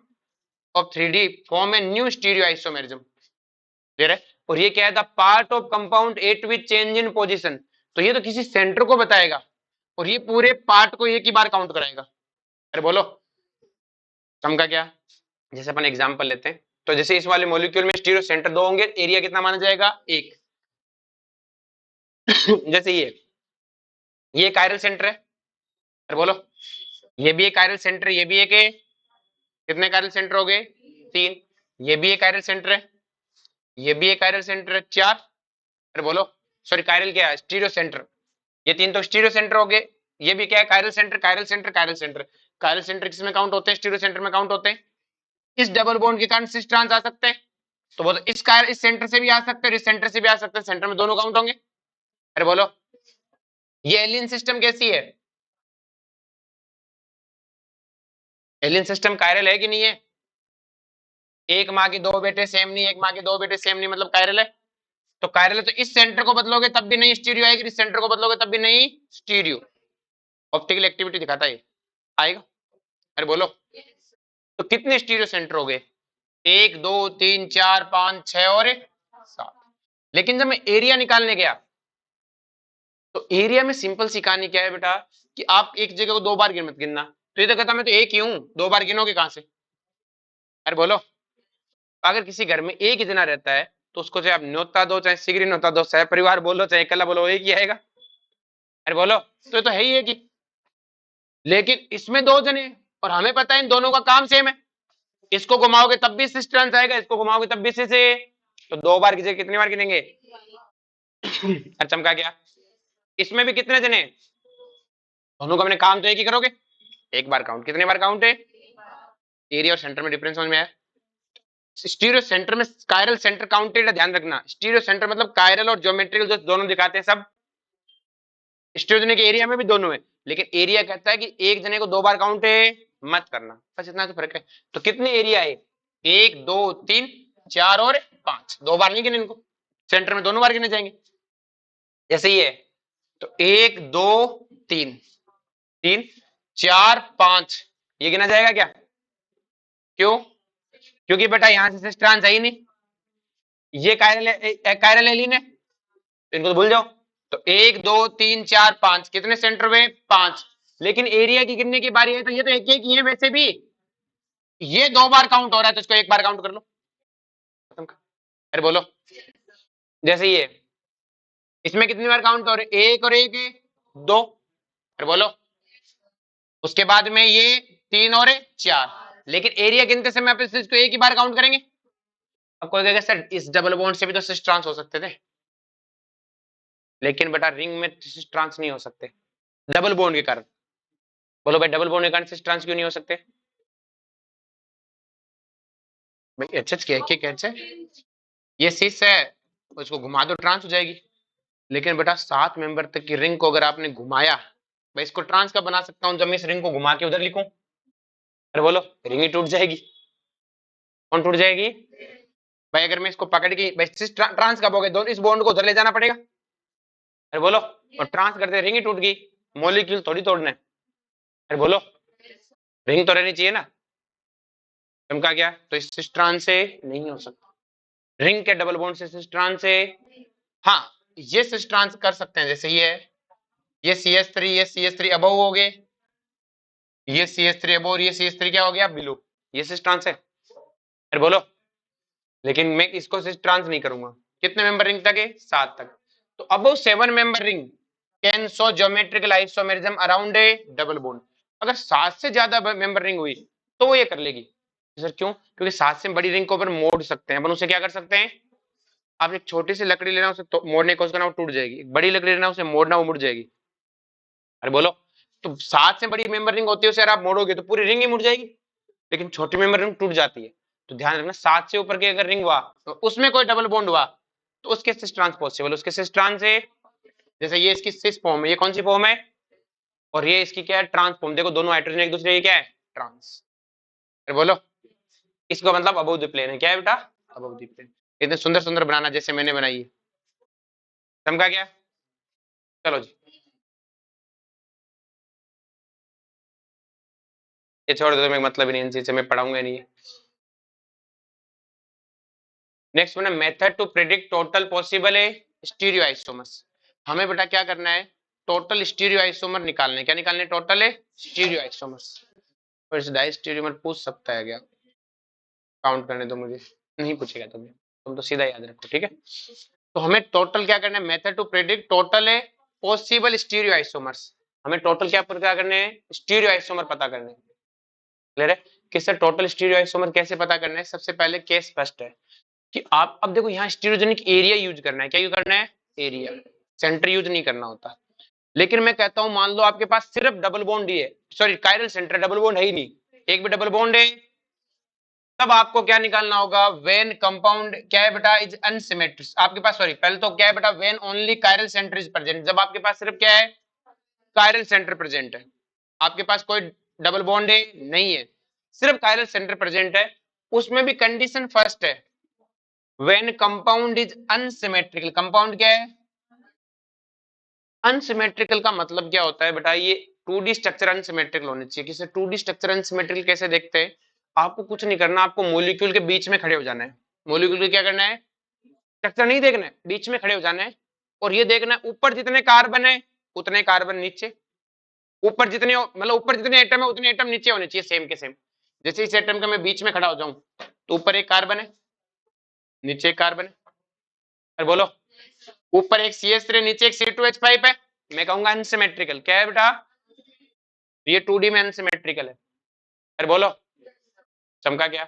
of 3D form a new stereo isomerism. Clear है? और ये क्या है? The part of compound eight which change in position. तो ये तो किसी सेंटर को बताएगा और ये पूरे पार्ट को एक ही बार काउंट कराएगा। अरे बोलो, समझा क्या? जैसे अपन एग्जांपल लेते हैं, तो जैसे इस वाले मॉलिक्यूल में स्टीरियो सेंटर दो होंगे, एरिया कितना माना जाएगा? एक। जैसे ये कायरल सेंटर है। अरे बोलो, ये भी एक कायरल सेंटर है, ये भी एक है। कितने कायरल सेंटर हो गए? तीन। ये भी एक कायरल सेंटर है, ये भी एक कायरल सेंटर है, चार। अरे बोलो, सॉरी कायरल क्या है? Stereo centre. ये तीन तो स्टीरियो सेंटर हो गए। ये भी क्या है? Chiral centre, chiral centre, chiral centre. Chiral centre किसमें काउंट होते हैं? स्टीरियो सेंटर में काउंट होते हैं। इस डबल बॉन्ड के कारण सिस ट्रांस आ सकते हैं, तो बोलो इस सेंटर से भी आ सकते हैं, इस सेंटर से भी आ सकते हैं, सेंटर में दोनों काउंट होंगे। अरे बोलो, ये एलियन सिस्टम कैसी है? एलियन सिस्टम कायरल है कि नहीं है? एक माँ के दो बेटे सेम नहीं, एक माँ के दो बेटे सेम नहीं, मतलब कायरल है। तो कायरल है तो इस सेंटर को बदलोगे तब भी नहीं स्टीरियो आएगी, इस सेंटर को बदलोगे तब भी नहीं स्टीरियो। ऑप्टिकल एक्टिविटी दिखाता है, आएगा। अरे बोलो, तो कितने स्टीरियो सेंटर हो गए? एक, दो, तीन, चार, पांच, छह और सात। लेकिन जब मैं एरिया निकालने गया तो एरिया में सिंपल सी कहानी क्या है बेटा कि आप एक जगह को दो बार गिन मत गिनना। तो ये तो कहता मैं तो एक ही हूं, दो बार गिनोगे कहां से? अरे बोलो, अगर किसी घर में एक ही जना रहता है तो उसको चाहे आप न्योता दो, चाहे सिगरी न्योता दो, चाहे परिवार बोलो, चाहे अकेला बोलो, एक ही आएगा। अरे बोलो, तो है ही एक ही। लेकिन इसमें दो जने और हमें पता है इन दोनों का काम सेम है। इसको घुमाओगे तब भी सिस ट्रांस आएगा, इसको घुमाओगे तब भी सिस है। तो दो बार की जगह कितनी बार गिनेंगे? अच्छा, चमका गया। इसमें भी कितने जने? दोनों का मैंने काम तो एक ही करोगे, एक बार काउंट। कितने बार काउंट है? एरिया और सेंटर में डिफरेंस समझ में आया? स्टीरियो सेंटर में कायरल सेंटर काउंटेड है, ध्यान रखना। स्टीरियो सेंटर मतलब कायरल और ज्योमेट्रिकल जो दोनों दिखाते हैं सब। स्टीरियोजेनिक एरिया में भी दोनों है, लेकिन एरिया कहता है कि एक जने को दो बार काउंट है मत करना, बस इतना तो फर्क है। तो कितने एरिया है? एक, दो, तीन, चार और पांच। दो बार नहीं गिने इनको, सेंटर में दोनों बार गिने जाएंगे। जैसे ये है तो एक, दो, तीन, तीन, चार, पांच, ये गिना जाएगा क्या? क्यों? क्योंकि बेटा यहां से सिस ट्रांस है ही नहीं, ये कायरल एलिन है, तो इनको तो भूल जाओ। तो एक, दो, तीन, चार, पांच, कितने सेंटर हुए? पांच। लेकिन एरिया की गिनने की बारी है तो ये तो एक एक ही है वैसे भी। ये दो बार काउंट हो रहा है तो इसको एक बार काउंट कर लो। अरे बोलो, जैसे ये इसमें कितनी बार काउंट हो रहे? एक और एक, दो। अरे बोलो, उसके बाद में ये तीन और चार। लेकिन एरिया गिनते समय आप इसको एक ही बार काउंट करेंगे। अब कोई कहेगा सर इस डबल बॉन्ड से भी तो सिस ट्रांस हो सकते थे, लेकिन बेटा रिंग में सिस ट्रांस नहीं हो सकते डबल बॉन्ड के कारण। बोलो भाई, डबल बॉन्ड के कारण सिस ट्रांस क्यों नहीं हो सकते? भाई एच क्या है? ये सिस है, उसको घुमा दो ट्रांस हो जाएगी। लेकिन बेटा 7 मेंबर तक की रिंग को अगर आपने घुमाया, मैं इसको ट्रांस का बना सकता हूं जब मैं इस रिंग को घुमा के उधर लिखूं। अरे बोलो, रिंग ही टूट जाएगी। कौन टूट जाएगी? भाई अगर मैं इसको पकड़ के भाई ट्रांस कब हो गए? दोनों इस बॉन्ड को उधर ले जाना पड़ेगा। अरे बोलो, और ट्रांस करते रिंग ही टूट गई, मॉलिक्यूल थोड़ी तोड़ने। अरे बोलो, रिंग तो रहनी चाहिए ना। चमका क्या? तो इस सिस्ट्रान से नहीं हो सकता, रिंग के डबल बॉन्ड से सिस्ट्रान से। हाँ, ये सिस्ट्रान कर सकते हैं, जैसे ये है, ये CH3, ये CH3 अबव हो गए, ये CH3 अबव और ये CH3 क्या हो गया? बिलो। ये सिस्ट्रान है। अरे बोलो, लेकिन मैं इसको सिस्ट्रांस नहीं करूंगा। कितने मेंबर रिंग तक है? 7 तक। तो above 7 member ring can show geometrical isomerism around A double bond. अगर 7 से ज्यादा मेंबर रिंग हुई तो वो ये कर लेगी। सर क्यों? क्योंकि 7 से बड़ी रिंग को अपन मोड़ सकते हैं। अपन उसे क्या कर सकते हैं? आप एक छोटी सी लकड़ी लेना, उसे मोड़ने की कोशिश करना, वो टूट जाएगी। एक बड़ी लकड़ी लेना, उसे मोड़ना, वो मुड़ जाएगी। अरे बोलो, तो 7 से बड़ी मेंबर रिंग होती है उसे अगर आप मोड़ोगे तो पूरी रिंग ही मुड़ जाएगी, लेकिन छोटी मेंबर रिंग टूट जाती है। तो ध्यान रखना 7 से ऊपर की अगर रिंग हुआ तो उसमें कोई डबल बॉन्ड हुआ तो उसके सिस ट्रांस पॉसिबल, उसके सिस ट्रांस से, जैसे ये इसकी सिस फॉर्म है, ये कौन सी फॉर्म है, और ये इसकी क्या है, ट्रांस फॉर्म। देखो दोनों हाइड्रोजन एक दूसरे की क्या है, ट्रांस। फिर बोलो, इसको मतलब अबव द प्लेन है, क्या है बेटा, अबव द प्लेन। इतने सुंदर सुंदर बनाना जैसे मैंने बनाई है, समझा क्या? चलो जी, ये छोड़ दो, मैं मतलब ही नहीं, इनसे मैं पढ़ाऊंगा नहीं। नेक्स्ट वन है method to predict total possible है स्टीरियो आइसोमर्स। हमें बेटा क्या करना है, टोटल स्टीरियो आइसोमर निकालने, क्या निकालने, टोटल है स्टीरियो आइसोमर्स। और इस डाई स्टीरियोमर पूछ सकता है क्या, काउंट करने दो मुझे, नहीं पूछेगा तुम्हें, तुम तो सीधा याद रखो, ठीक है। तो हमें टोटल क्या करना है, मेथड टू प्रिडिक्ट टोटल है पॉसिबल स्टीरियो आइसोमर्स। हमें टोटल क्या करने हैं, स्टीरियो आइसोमर पता करने हैं। क्लियर है? किससे टोटल स्टीरियो आइसोमर कैसे पता करना है, सबसे पहले केस फर्स्ट है कि आप अब देखो यहाँ स्टीरियोजेनिक एरिया यूज करना है, क्या यूज करना है, एरिया, सेंटर यूज नहीं करना होता। लेकिन मैं कहता हूं मान लो आपके पास सिर्फ डबल बॉन्ड ही है, sorry chiral centre, double bond है ही नहीं, एक भी डबल बॉन्ड है, तब आपको क्या निकालना होगा, वेन कंपाउंड क्या है बेटा, इज अनसिमेट्रिक। आपके पास सॉरी पहले तो क्या है बेटा, when only chiral centre is present, जब आपके पास सिर्फ क्या है, कायरल सेंटर प्रेजेंट है, आपके पास कोई डबल बॉन्ड है नहीं है, सिर्फ कायरल सेंटर प्रेजेंट है, उसमें भी कंडीशन फर्स्ट है, when compound is unsymmetrical. Compound क्या है, अनसिमेट्रिकल का मतलब क्या होता है बेटा, ये 2D स्ट्रक्चर अनसिमेट्रिकल होने चाहिए। किसे 2D स्ट्रक्चर अनसिमेट्रिकल कैसे देखते हैं, आपको कुछ नहीं करना, आपको मॉलिक्यूल के बीच में खड़े हो जाना है, मॉलिक्यूल को क्या करना है, स्ट्रक्चर नहीं देखना है, बीच में खड़े हो जाना है, और ये देखना है ऊपर जितने कार्बन है उतने कार्बन नीचे, ऊपर जितने मतलब ऊपर जितने एटम है उतने एटम नीचे होने चाहिए सेम के सेम। जैसे इस एटम का मैं बीच में खड़ा हो जाऊं तो ऊपर एक कार्बन है, नीचे एक कार्बन है, अरे बोलो, ऊपर एक CH3 नीचे एक C2H5 है, मैं कहूंगा अनसिमेट्रिकल। क्या है बेटा, ये 2D में अनसिमेट्रिकल है। अरे बोलो, चमका क्या,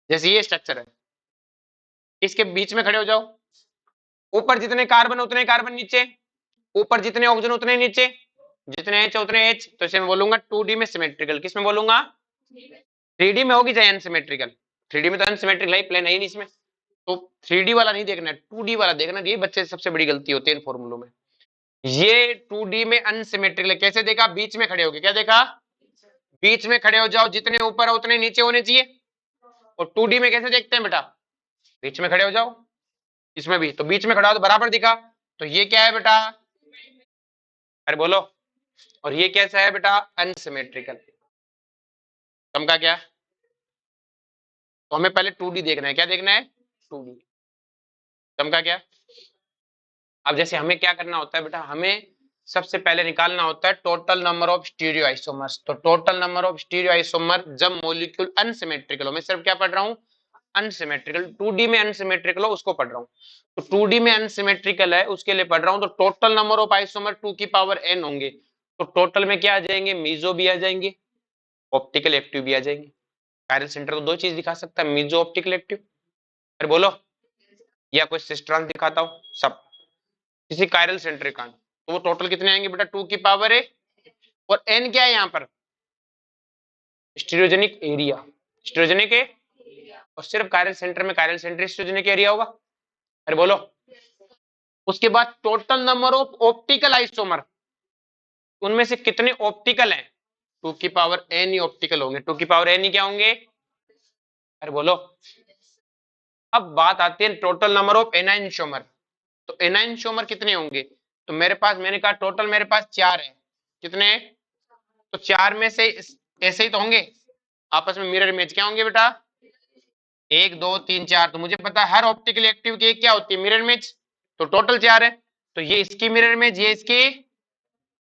जैसे ये स्ट्रक्चर है, इसके बीच में खड़े हो जाओ, ऊपर जितने कार्बन उतने कार्बन नीचे, ऊपर जितने ऑक्सीजन उतने नीचे, जितने H उतने H, तो इसे मैं बोलूंगा 2D में सिमेट्रिकल। किस में बोलूंगा, 3D में होगी चाहे अनसिमेट्रिकल, 3D में तो अनसिमेट्रिकल है, प्लेन है ही नहीं इसमें, तो 3D वाला नहीं देखना है, 2D वाला देखना। ये बच्चे सबसे बड़ी गलती होती है इन फॉर्मूलों में, ये 2D में अनसिमेट्रिकल कैसे देखा, बीच में खड़े होके, क्या देखा, बीच में खड़े हो जाओ, जितने ऊपर है उतने नीचे होने चाहिए। और 2D में कैसे देखते हैं बेटा, बीच में खड़े हो जाओ, इसमें भी तो बीच में खड़ा हो तो बराबर दिखा, तो ये क्या है बेटा, अरे बोलो, और ये कैसा है बेटा, अनसिमेट्रिकल। समझा क्या, तो हमें पहले 2D देखना है, क्या देखना है, 2D। समझा क्या, अब जैसे हमें क्या करना होता है बेटा, हमें सबसे पहले निकालना होता है total number of stereoisomers. तो total number of stereoisomer जब मॉलिक्यूल अनसिमेट्रिकल हो, मैं सिर्फ क्या पढ़ रहा हूँ, अनसिमेट्रिकल, 2D में अनसिमेट्रिकल हो उसको पढ़ रहा हूँ, तो 2D में अनसिमेट्रिकल है उसके लिए पढ़ रहा हूँ, तो टोटल नंबर ऑफ आइसोमर 2 की पावर n होंगे, तो टोटल में क्या आ जाएंगे, मीजो भी आ जाएंगे, ऑप्टिकल एक्टिव भी आ जाएंगे। कायरल सेंटर तो दो चीज दिखा सकता है, मीजो ऑप्टिकल एक्टिव, अरे बोलो, या कोई सिस्ट्रॉन दिखाता हूँ, सब किसी कायरल सेंटर का, तो वो टोटल कितने आएंगे बेटा, 2 की पावर है, और n क्या है यहाँ पर, स्टीरियोजेनिक एरिया, स्टीरियोजेनिक है, और सिर्फ कायरल सेंटर में कायरल सेंटर स्टीरियोजेनिक एरिया होगा। अरे बोलो, उसके बाद total number of optical isomer, उनमें से कितने ऑप्टिकल हैं, 2 की पावर n ही ऑप्टिकल होंगे, 2 की पावर n ही क्या होंगे, अरे बोलो। अब बात आती है टोटल नंबर ऑफ एनाइनशोमर, तो एनाइनशोमर कितने होंगे, तो मेरे पास, मैंने कहा टोटल मेरे पास 4 है, कितने, तो 4 में से ऐसे ही तो होंगे, आपस में मिरर इमेज क्या होंगे बेटा, 1 2 3 4, तो मुझे पता है हर ऑप्टिकल एक्टिव की एक क्या होती है, मिरर इमेज, तो टोटल 4 है, तो ये इसकी मिरर इमेज, ये इसकी,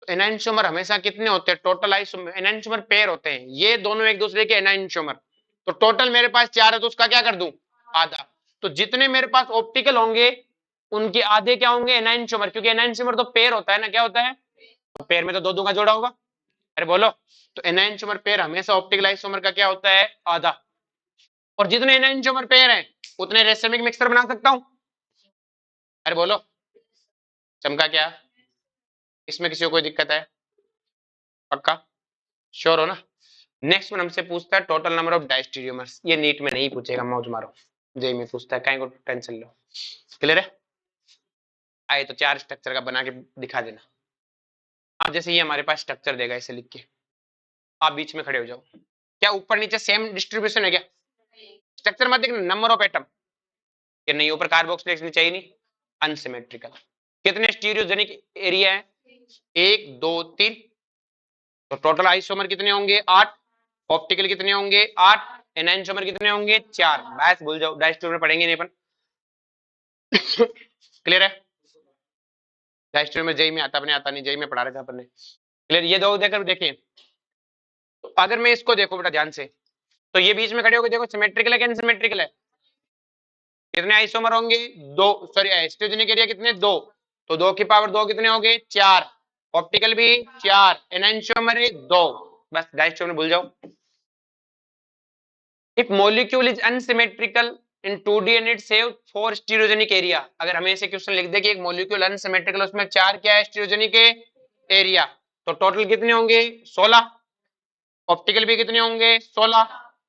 एनाइनशोमर हमेशा कितने होते हैं, टोटल आइसोमर एनाइनशोमर पेयर होते हैं, ये दोनों एक दूसरे के एनाइनशोमर, तो टोटल मेरे पास 4 है, तो उसका क्या कर दूं, आधा, तो जितने मेरे पास ऑप्टिकल होंगे उनके आधे क्या होंगे, एनाइनशोमर, क्योंकि एनाइनशोमर तो पेयर होता है ना, क्या होता है, तो पेयर में तो दो का जोड़ा होगा। अरे बोलो, तो एनाइनशोमर पेयर हमेशा ऑप्टिकल आइसोमर का क्या होता है, आधा, और जितने एनाइनशोमर पेयर हैं उतने रेसिमिक मिक्सर बना सकता हूं। अरे बोलो, चमका क्या, इसमें किसी को कोई दिक्कत है, पक्का श्योर हो ना? नेक्स्ट वन हमसे पूछता है टोटल नंबर ऑफ डायस्टीरियोमर्स। ये नीट में नहीं पूछेगा, मौज मारो, जेई में पूछता है, कहीं को टेंशन लो। क्लियर है? आए तो 4 स्ट्रक्चर का बना के दिखा देना। अब जैसे ये हमारे पास स्ट्रक्चर देगा, इसे लिख के आप बीच में खड़े हो जाओ। क्या ऊपर नीचे सेम डिस्ट्रीब्यूशन है क्या? स्ट्रक्चर मत देखना, नंबर ऑफ एटम ये नहीं, ऊपर कार्बोक्सिलिक एसिड चाहिए नहीं, अनसिमेट्रिकल। कितने स्टीरियोजेनिक एरिया है? 1 2 3। तो टोटल आइसोमर कितने होंगे? 8। ऑप्टिकल कितने होंगे? 8। एनांसोमर कितने होंगे? 4। बस भूल जाओ, डायस्टोमर पढ़ेंगे नहीं अपन। क्लियर है? डायस्टोमर जेई में आता, अपने आता नहीं, जेई में पढ़ा रहे थे अपन ने। क्लियर? ये दो देखकर देखें, तो अगर मैं इसको देखो बेटा ध्यान से, तो ये बीच में खड़े होकर देखो, सिमेट्रिकल है कि अनसिमेट्रिकल है? कितने आइसोमर होंगे? 2। सॉरी स्टीरियोजेनिक एरिया कितने? 2। तो 2 की पावर 2 कितने होंगे? 4। ऑप्टिकल भी 4, एनांसोमर 2। बस डायस्टोमर भूल जाओ। If molecule is unsymmetrical in 2D and it save 4 stereogenic area. अगर हमें ऐसे क्वेश्चन लिख दे कि एक मॉलिक्यूल अनसिमेट्रिकल, उसमें 4 क्या है? Stereogenic area. तो टोटल कितने होंगे? 16। ऑप्टिकल भी कितने होंगे? 16।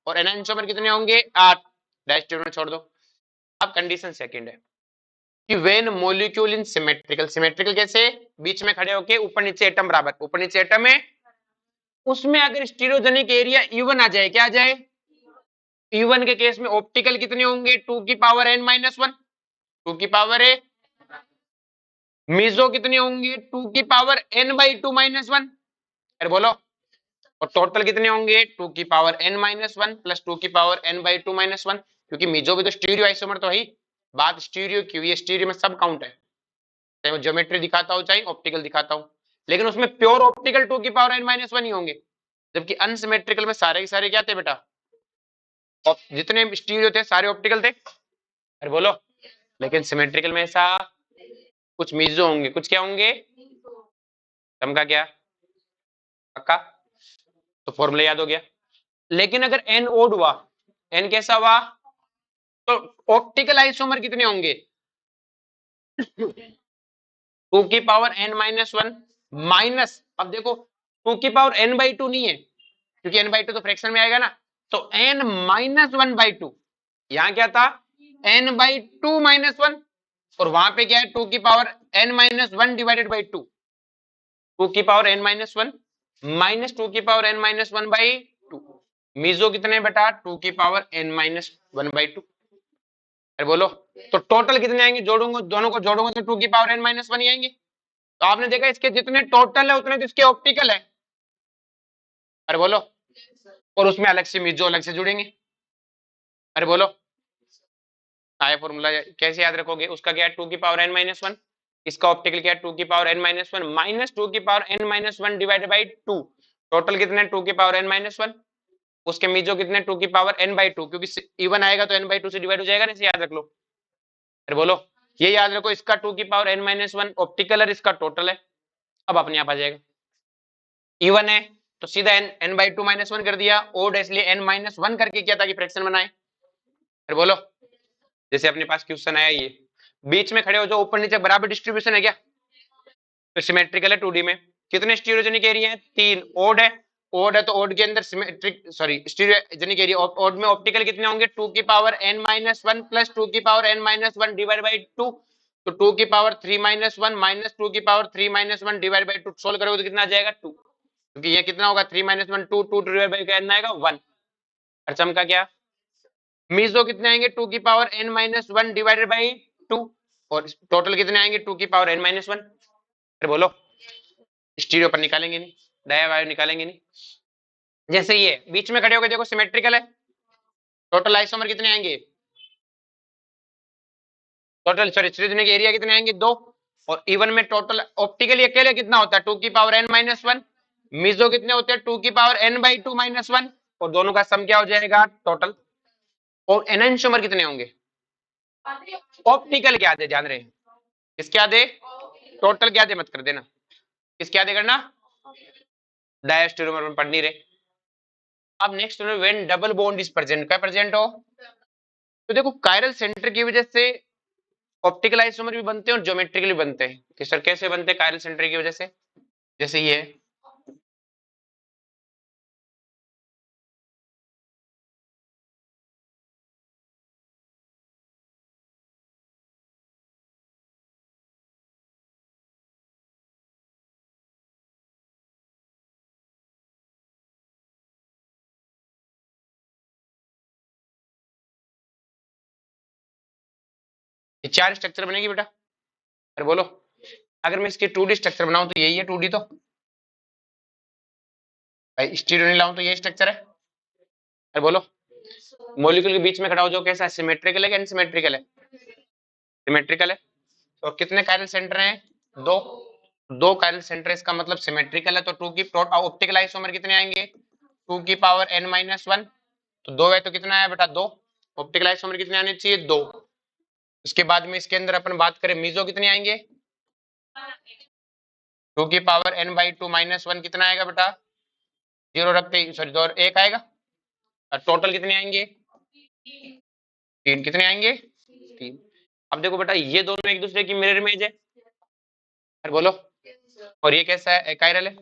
और एनांसोमर कितने होंगे? 8। डायस्टोमर छोड़ दो। अब कंडीशन सेकंड है कि when molecule in symmetrical, symmetrical कैसे? बीच में खड़े होके ऊपर नीचे एटम बराबर, ऊपर नीचे एटम है, उसमें अगर स्टीरियोजेनिक एरिया इवन आ जाए, क्या आ जाए? इवन के केस में ऑप्टिकल कितने होंगे? 2 की पावर n माइनस 1, 2 की पावर है। मीजो कितने होंगे? 2 की पावर n बाई 2 माइनस 1। अरे बोलो। और टोटल कितने होंगे? 2 की पावर n माइनस 1 प्लस 2 की पावर n बाई 2 माइनस 1। क्योंकि मीजो भी तो स्टीरियो आइसोमर तो है ही। बात स्टीरियो की हुई है, स्टीरियो में सब काउंट है, चाहे वो ज्योमेट्री दिखाता हो चाहे ऑप्टिकल दिखाता हो, लेकिन उसमें प्योर ऑप्टिकल 2 की पावर n माइनस 1 ही होंगे। जबकि अनसिमेट्रिकल में सारे के सारे क्या थे बेटा? जितने स्टीरियो थे सारे ऑप्टिकल थे। अरे बोलो। लेकिन सिमेट्रिकल में ऐसा, कुछ मीजो होंगे, कुछ क्या होंगे? समका क्या? पक्का? तो फॉर्मूला याद हो गया। लेकिन अगर एन ओड हुआ, एन कैसा हुआ, तो ऑप्टिकल आइसोमर कितने होंगे? 2 की पावर n माइनस 1 माइनस, अब देखो 2 की पावर n बाई 2 नहीं है, क्योंकि n बाई 2 तो फ्रैक्शन में आएगा ना, तो n माइनस 1 बाई 2। यहां क्या था? n by 2 minus 1। और वहां पे क्या है? 2 की power n minus 1 divided by 2। 2 की पावर n माइनस 1 माइनस 2 की power n minus 1 by 2। Meso कितने बेटा? 2 की पावर n माइनस 1 बाई 2। अरे बोलो। तो टोटल कितने आएंगे? जोड़ूंगा, दोनों को जोड़ूंगा तो 2 की पावर n माइनस 1 ही आएंगे। तो आपने देखा इसके जितने टोटल है उतने तो इसके ऑप्टिकल है। अरे बोलो। और उसमें अलग से मीजो अलग से जुड़ेंगे। अरे बोलो। आया फॉर्मूला कैसे याद रखोगे? उसका क्या है? 2 की पावर n माइनस 1। इसका ऑप्टिकल क्या है? 2 की पावर n माइनस 1 माइनस 2 की power n minus 1 divided by 2। Total कितने? 2 की पावर n माइनस 1। उसके मीजो कितने? 2 की पावर n बाई 2, क्योंकि इवन आएगा तो n बाई 2 से डिवाइड हो जाएगा ना, इसे याद रख लो। अरे बोलो। ये याद रखो, इसका 2 की पावर n माइनस 1 ऑप्टिकल है, इसका टोटल है। अब अपने आप आ जाएगा, इवन है तो सीधा n बाई 2 माइनस 1 कर दिया, ओड इसलिए n माइनस 1 करके किया ताकि फ्रैक्शन बनाए। अरे बोलो। जैसे अपने पास क्वेश्चन आया, ये बीच में खड़े हो जाओ, ऊपर नीचे बराबर डिस्ट्रीब्यूशन है क्या? तो सिमेट्रिकल है 2D में। कितने स्टीरियोजेनिक एरिया है? 3। ओड है, ओड है तो ओड के अंदर symmetric sorry stereogenic area, odd में ऑप्टिकल कितने होंगे? 2 की पावर n माइनस 1 प्लस 2 की power n minus 1 divide by 2। तो 2 की पावर 3 माइनस 1 माइनस 2 की power 3 minus 1 divide by 2 solve करोगे तो कितना आ जाएगा? 2। क्योंकि ये कितना होगा? 3 माइनस 1 2, 2 डिवाइड बाई कितना आएगा? 1। और चमका क्या? मीजो कितने आएंगे? 2 की power n minus 1 divided by 2। और टोटल कितने आएंगे? 2 की पावर n माइनस 1। फिर बोलो। स्टीरियो पर निकालेंगे नहीं, डाया वायर निकालेंगे नहीं। जैसे ये बीच में खड़े होकर देखो, सिमेट्रिकल है, टोटल आइसोमर कितने आएंगे? टोटल सॉरी स्टीरियोजेनिक एरिया कितने आएंगे? 2। और इवन में टोटल ऑप्टिकली अकेले कितना होता है? 2 की पावर n माइनस 1। मीजो कितने होते हैं? 2 की पावर n बाई 2 माइनस 1। और दोनों का सम क्या हो जाएगा? टोटल। और एनेंशियोमर कितने होंगे? ऑप्टिकल क्या दे, ध्यान रहे, किसके आधे? टोटल क्या दे मत कर देना, किसके आधे करना? डायस्टेरोमर में पढ़ नहीं रहे। अब next when double bond is present, क्या प्रेजेंट हो? तो देखो कायरल सेंटर की वजह से ऑप्टिकल आइसोमर भी बनते हैं और ज्योमेट्रिकल भी बनते हैं। कि सर कैसे बनते हैं कायरल सेंटर की वजह से? जैसे ये ये 4 स्ट्रक्चर बनेगी बेटा। अरे बोलो, अगर मैं इसकी 2D स्ट्रक्चर बनाऊं तो यही है 2D तो भाई, स्टीरियो नहीं लाऊं तो ये स्ट्रक्चर है। अरे बोलो, मॉलिक्यूल के बीच में खड़ा हो जो कैसा है, सिमेट्रिकल है कि अनसिमेट्रिकल है? सिमेट्रिकल है। तो कितने कायरल सेंटर हैं? दो। दो कायरल सेंटर, इसका मतलब सिमेट्रिकल है, तो टू की ऑप्टिकल आइसोमर कितने आएंगे? 2 की पावर n-1। तो दो है तो कितना है बेटा? दो। ऑप्टिकल आइसोमर कितने आने चाहिए? दो। उसके बाद में इसके अंदर अपन बात करें मीजो कितने आएंगे? 2 की पावर n/2 - 1 कितना आएगा बेटा? जीरो रखते ही सॉरी, दो एक आएगा। और टोटल कितने आएंगे? तीन। कितने आएंगे? तीन। अब देखो बेटा, ये दोनों एक दूसरे की मिरर इमेज है। अरे बोलो, और ये कैसा है? एकाइरल है।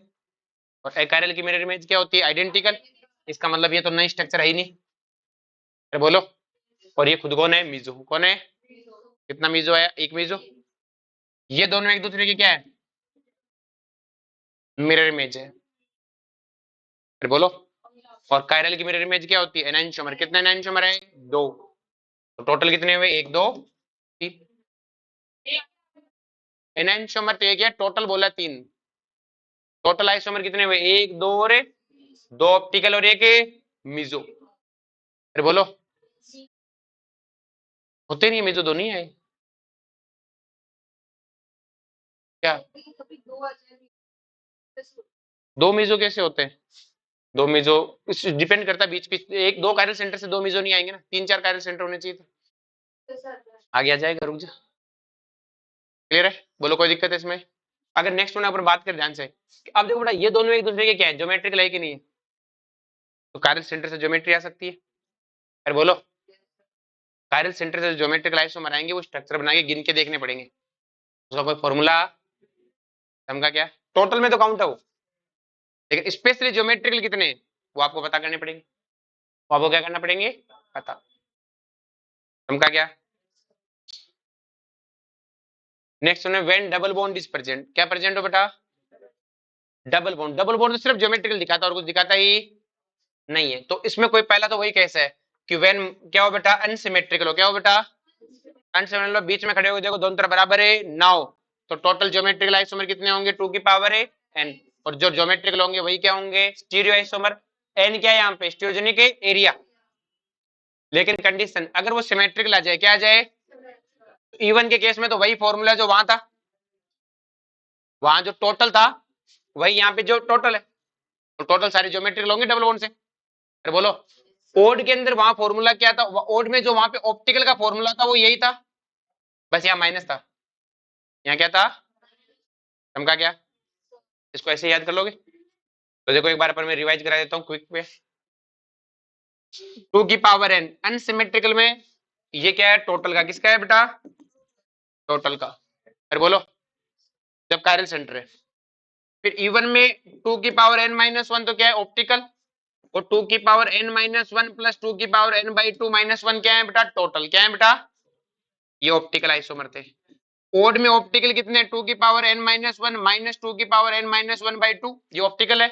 और एकाइरल की मिरर इमेज क्या होती है? आइडेंटिकल। इसका मतलब ये तो नई स्ट्रक्चर है ही नहीं। अरे बोलो, और ये खुद कौन है? मीजो। कौन है? कितना मीजो है? एक मीजो। ये दोनों एक दूसरे की क्या है? मिरर इमेज है। फिर बोलो, और कायरल की मिरर इमेज क्या होती है? एनांशियोमर। कितने एनांशियोमर है? दो। तो टोटल कितने हुए? एक, दो, तीन। एनांशियोमर तो एक है, टोटल बोला तीन। टोटल आइसोमर कितने हुए? एक, दो और एक। दो ऑप्टिकल और एक मीजो। फिर बोलो, होते नहीं मीजो? दो नहीं है क्या? दो मीजो कैसे होते हैं? दो मीजो डिपेंड करता है बीच बीच, एक दो कायरल सेंटर से दो मीजो नहीं आएंगे ना, तीन चार कायरल सेंटर होने चाहिए था। आगे आ जाएगा, रुक जा। क्लियर है? बोलो, कोई दिक्कत है इसमें? अगर नेक्स्ट वन अपन बात करें ध्यान से, अब देखो बेटा, ये दोनों एक दूसरे के क्या है? ज्योमेट्रिकल है कि नहीं है? तो कायरल सेंटर से ज्योमेट्री आ सकती है। अरे बोलो, कायरल सेंटर से ज्योमेट्रिकल आइसोमर आएंगे, वो स्ट्रक्चर बना के गिन के देखने पड़ेंगे। उसका कोई फॉर्मूला समझा क्या? टोटल में तो काउंट है वो, लेकिन स्पेशली ज्योमेट्रिकल कितने हैं वो आपको पता करने पड़ेंगे। तो आपको क्या करना पड़ेंगे? पता। समझा क्या? नेक्स्ट वन है when double bond is present. क्या प्रेजेंट हो बेटा? Double bond. डबल बॉन्ड तो सिर्फ ज्योमेट्रिकल दिखाता है और कुछ दिखाता ही नहीं है। तो इसमें कोई पहला तो वही कैसा है कि व्हेन क्या हो बेटा? अनसिमेट्रिकल हो। क्या हो बेटा? अनसिमेट्रिकल। बीच में खड़े हो, देखो दोनों तरफ बराबर है, 9। तो टोटल ज्योमेट्रिकल आइसोमर कितने होंगे? 2 की पावर n। और जो ज्योमेट्रिकल होंगे वही क्या होंगे? Stereo isomer. n क्या है यहाँ पे? Stereogenic area. लेकिन कंडीशन, अगर वो सिमेट्रिकल आ जाए, क्या आ जाए? इवन के केस में तो वही फॉर्मूला जो वहां था, वहां जो टोटल था वही यहाँ पे जो टोटल है। तो टोटल सारे ज्योमेट्रिकल होंगे डबल बॉन्ड से। अरे बोलो, ओड के अंदर वहां फॉर्मूला क्या था? ओड में जो वहां पे ऑप्टिकल का फॉर्मूला था वो यही था, बस यहाँ माइनस था। यहाँ क्या था? समझा क्या? इसको ऐसे याद कर लोगे? तो देखो, एक बार पर मैं रिवाइज करा देता हूँ क्विक पे। 2 की पावर n अनसिमेट्रिकल में ये क्या है? टोटल का। किसका है बेटा? टोटल का। अरे बोलो, जब कायरल सेंटर है। फिर इवन में 2 की पावर n-1 तो क्या है? ऑप्टिकल। और 2 की पावर n-1 प्लस 2 की पावर n/2 - 1 क्या है बेटा? टोटल। क्या है बेटा? ये ऑप्टिकल आइसोमर थे। ओड में ऑप्टिकल कितने? 2 की पावर n-1 माइनस 2 की पावर n-1/2, ये ऑप्टिकल है।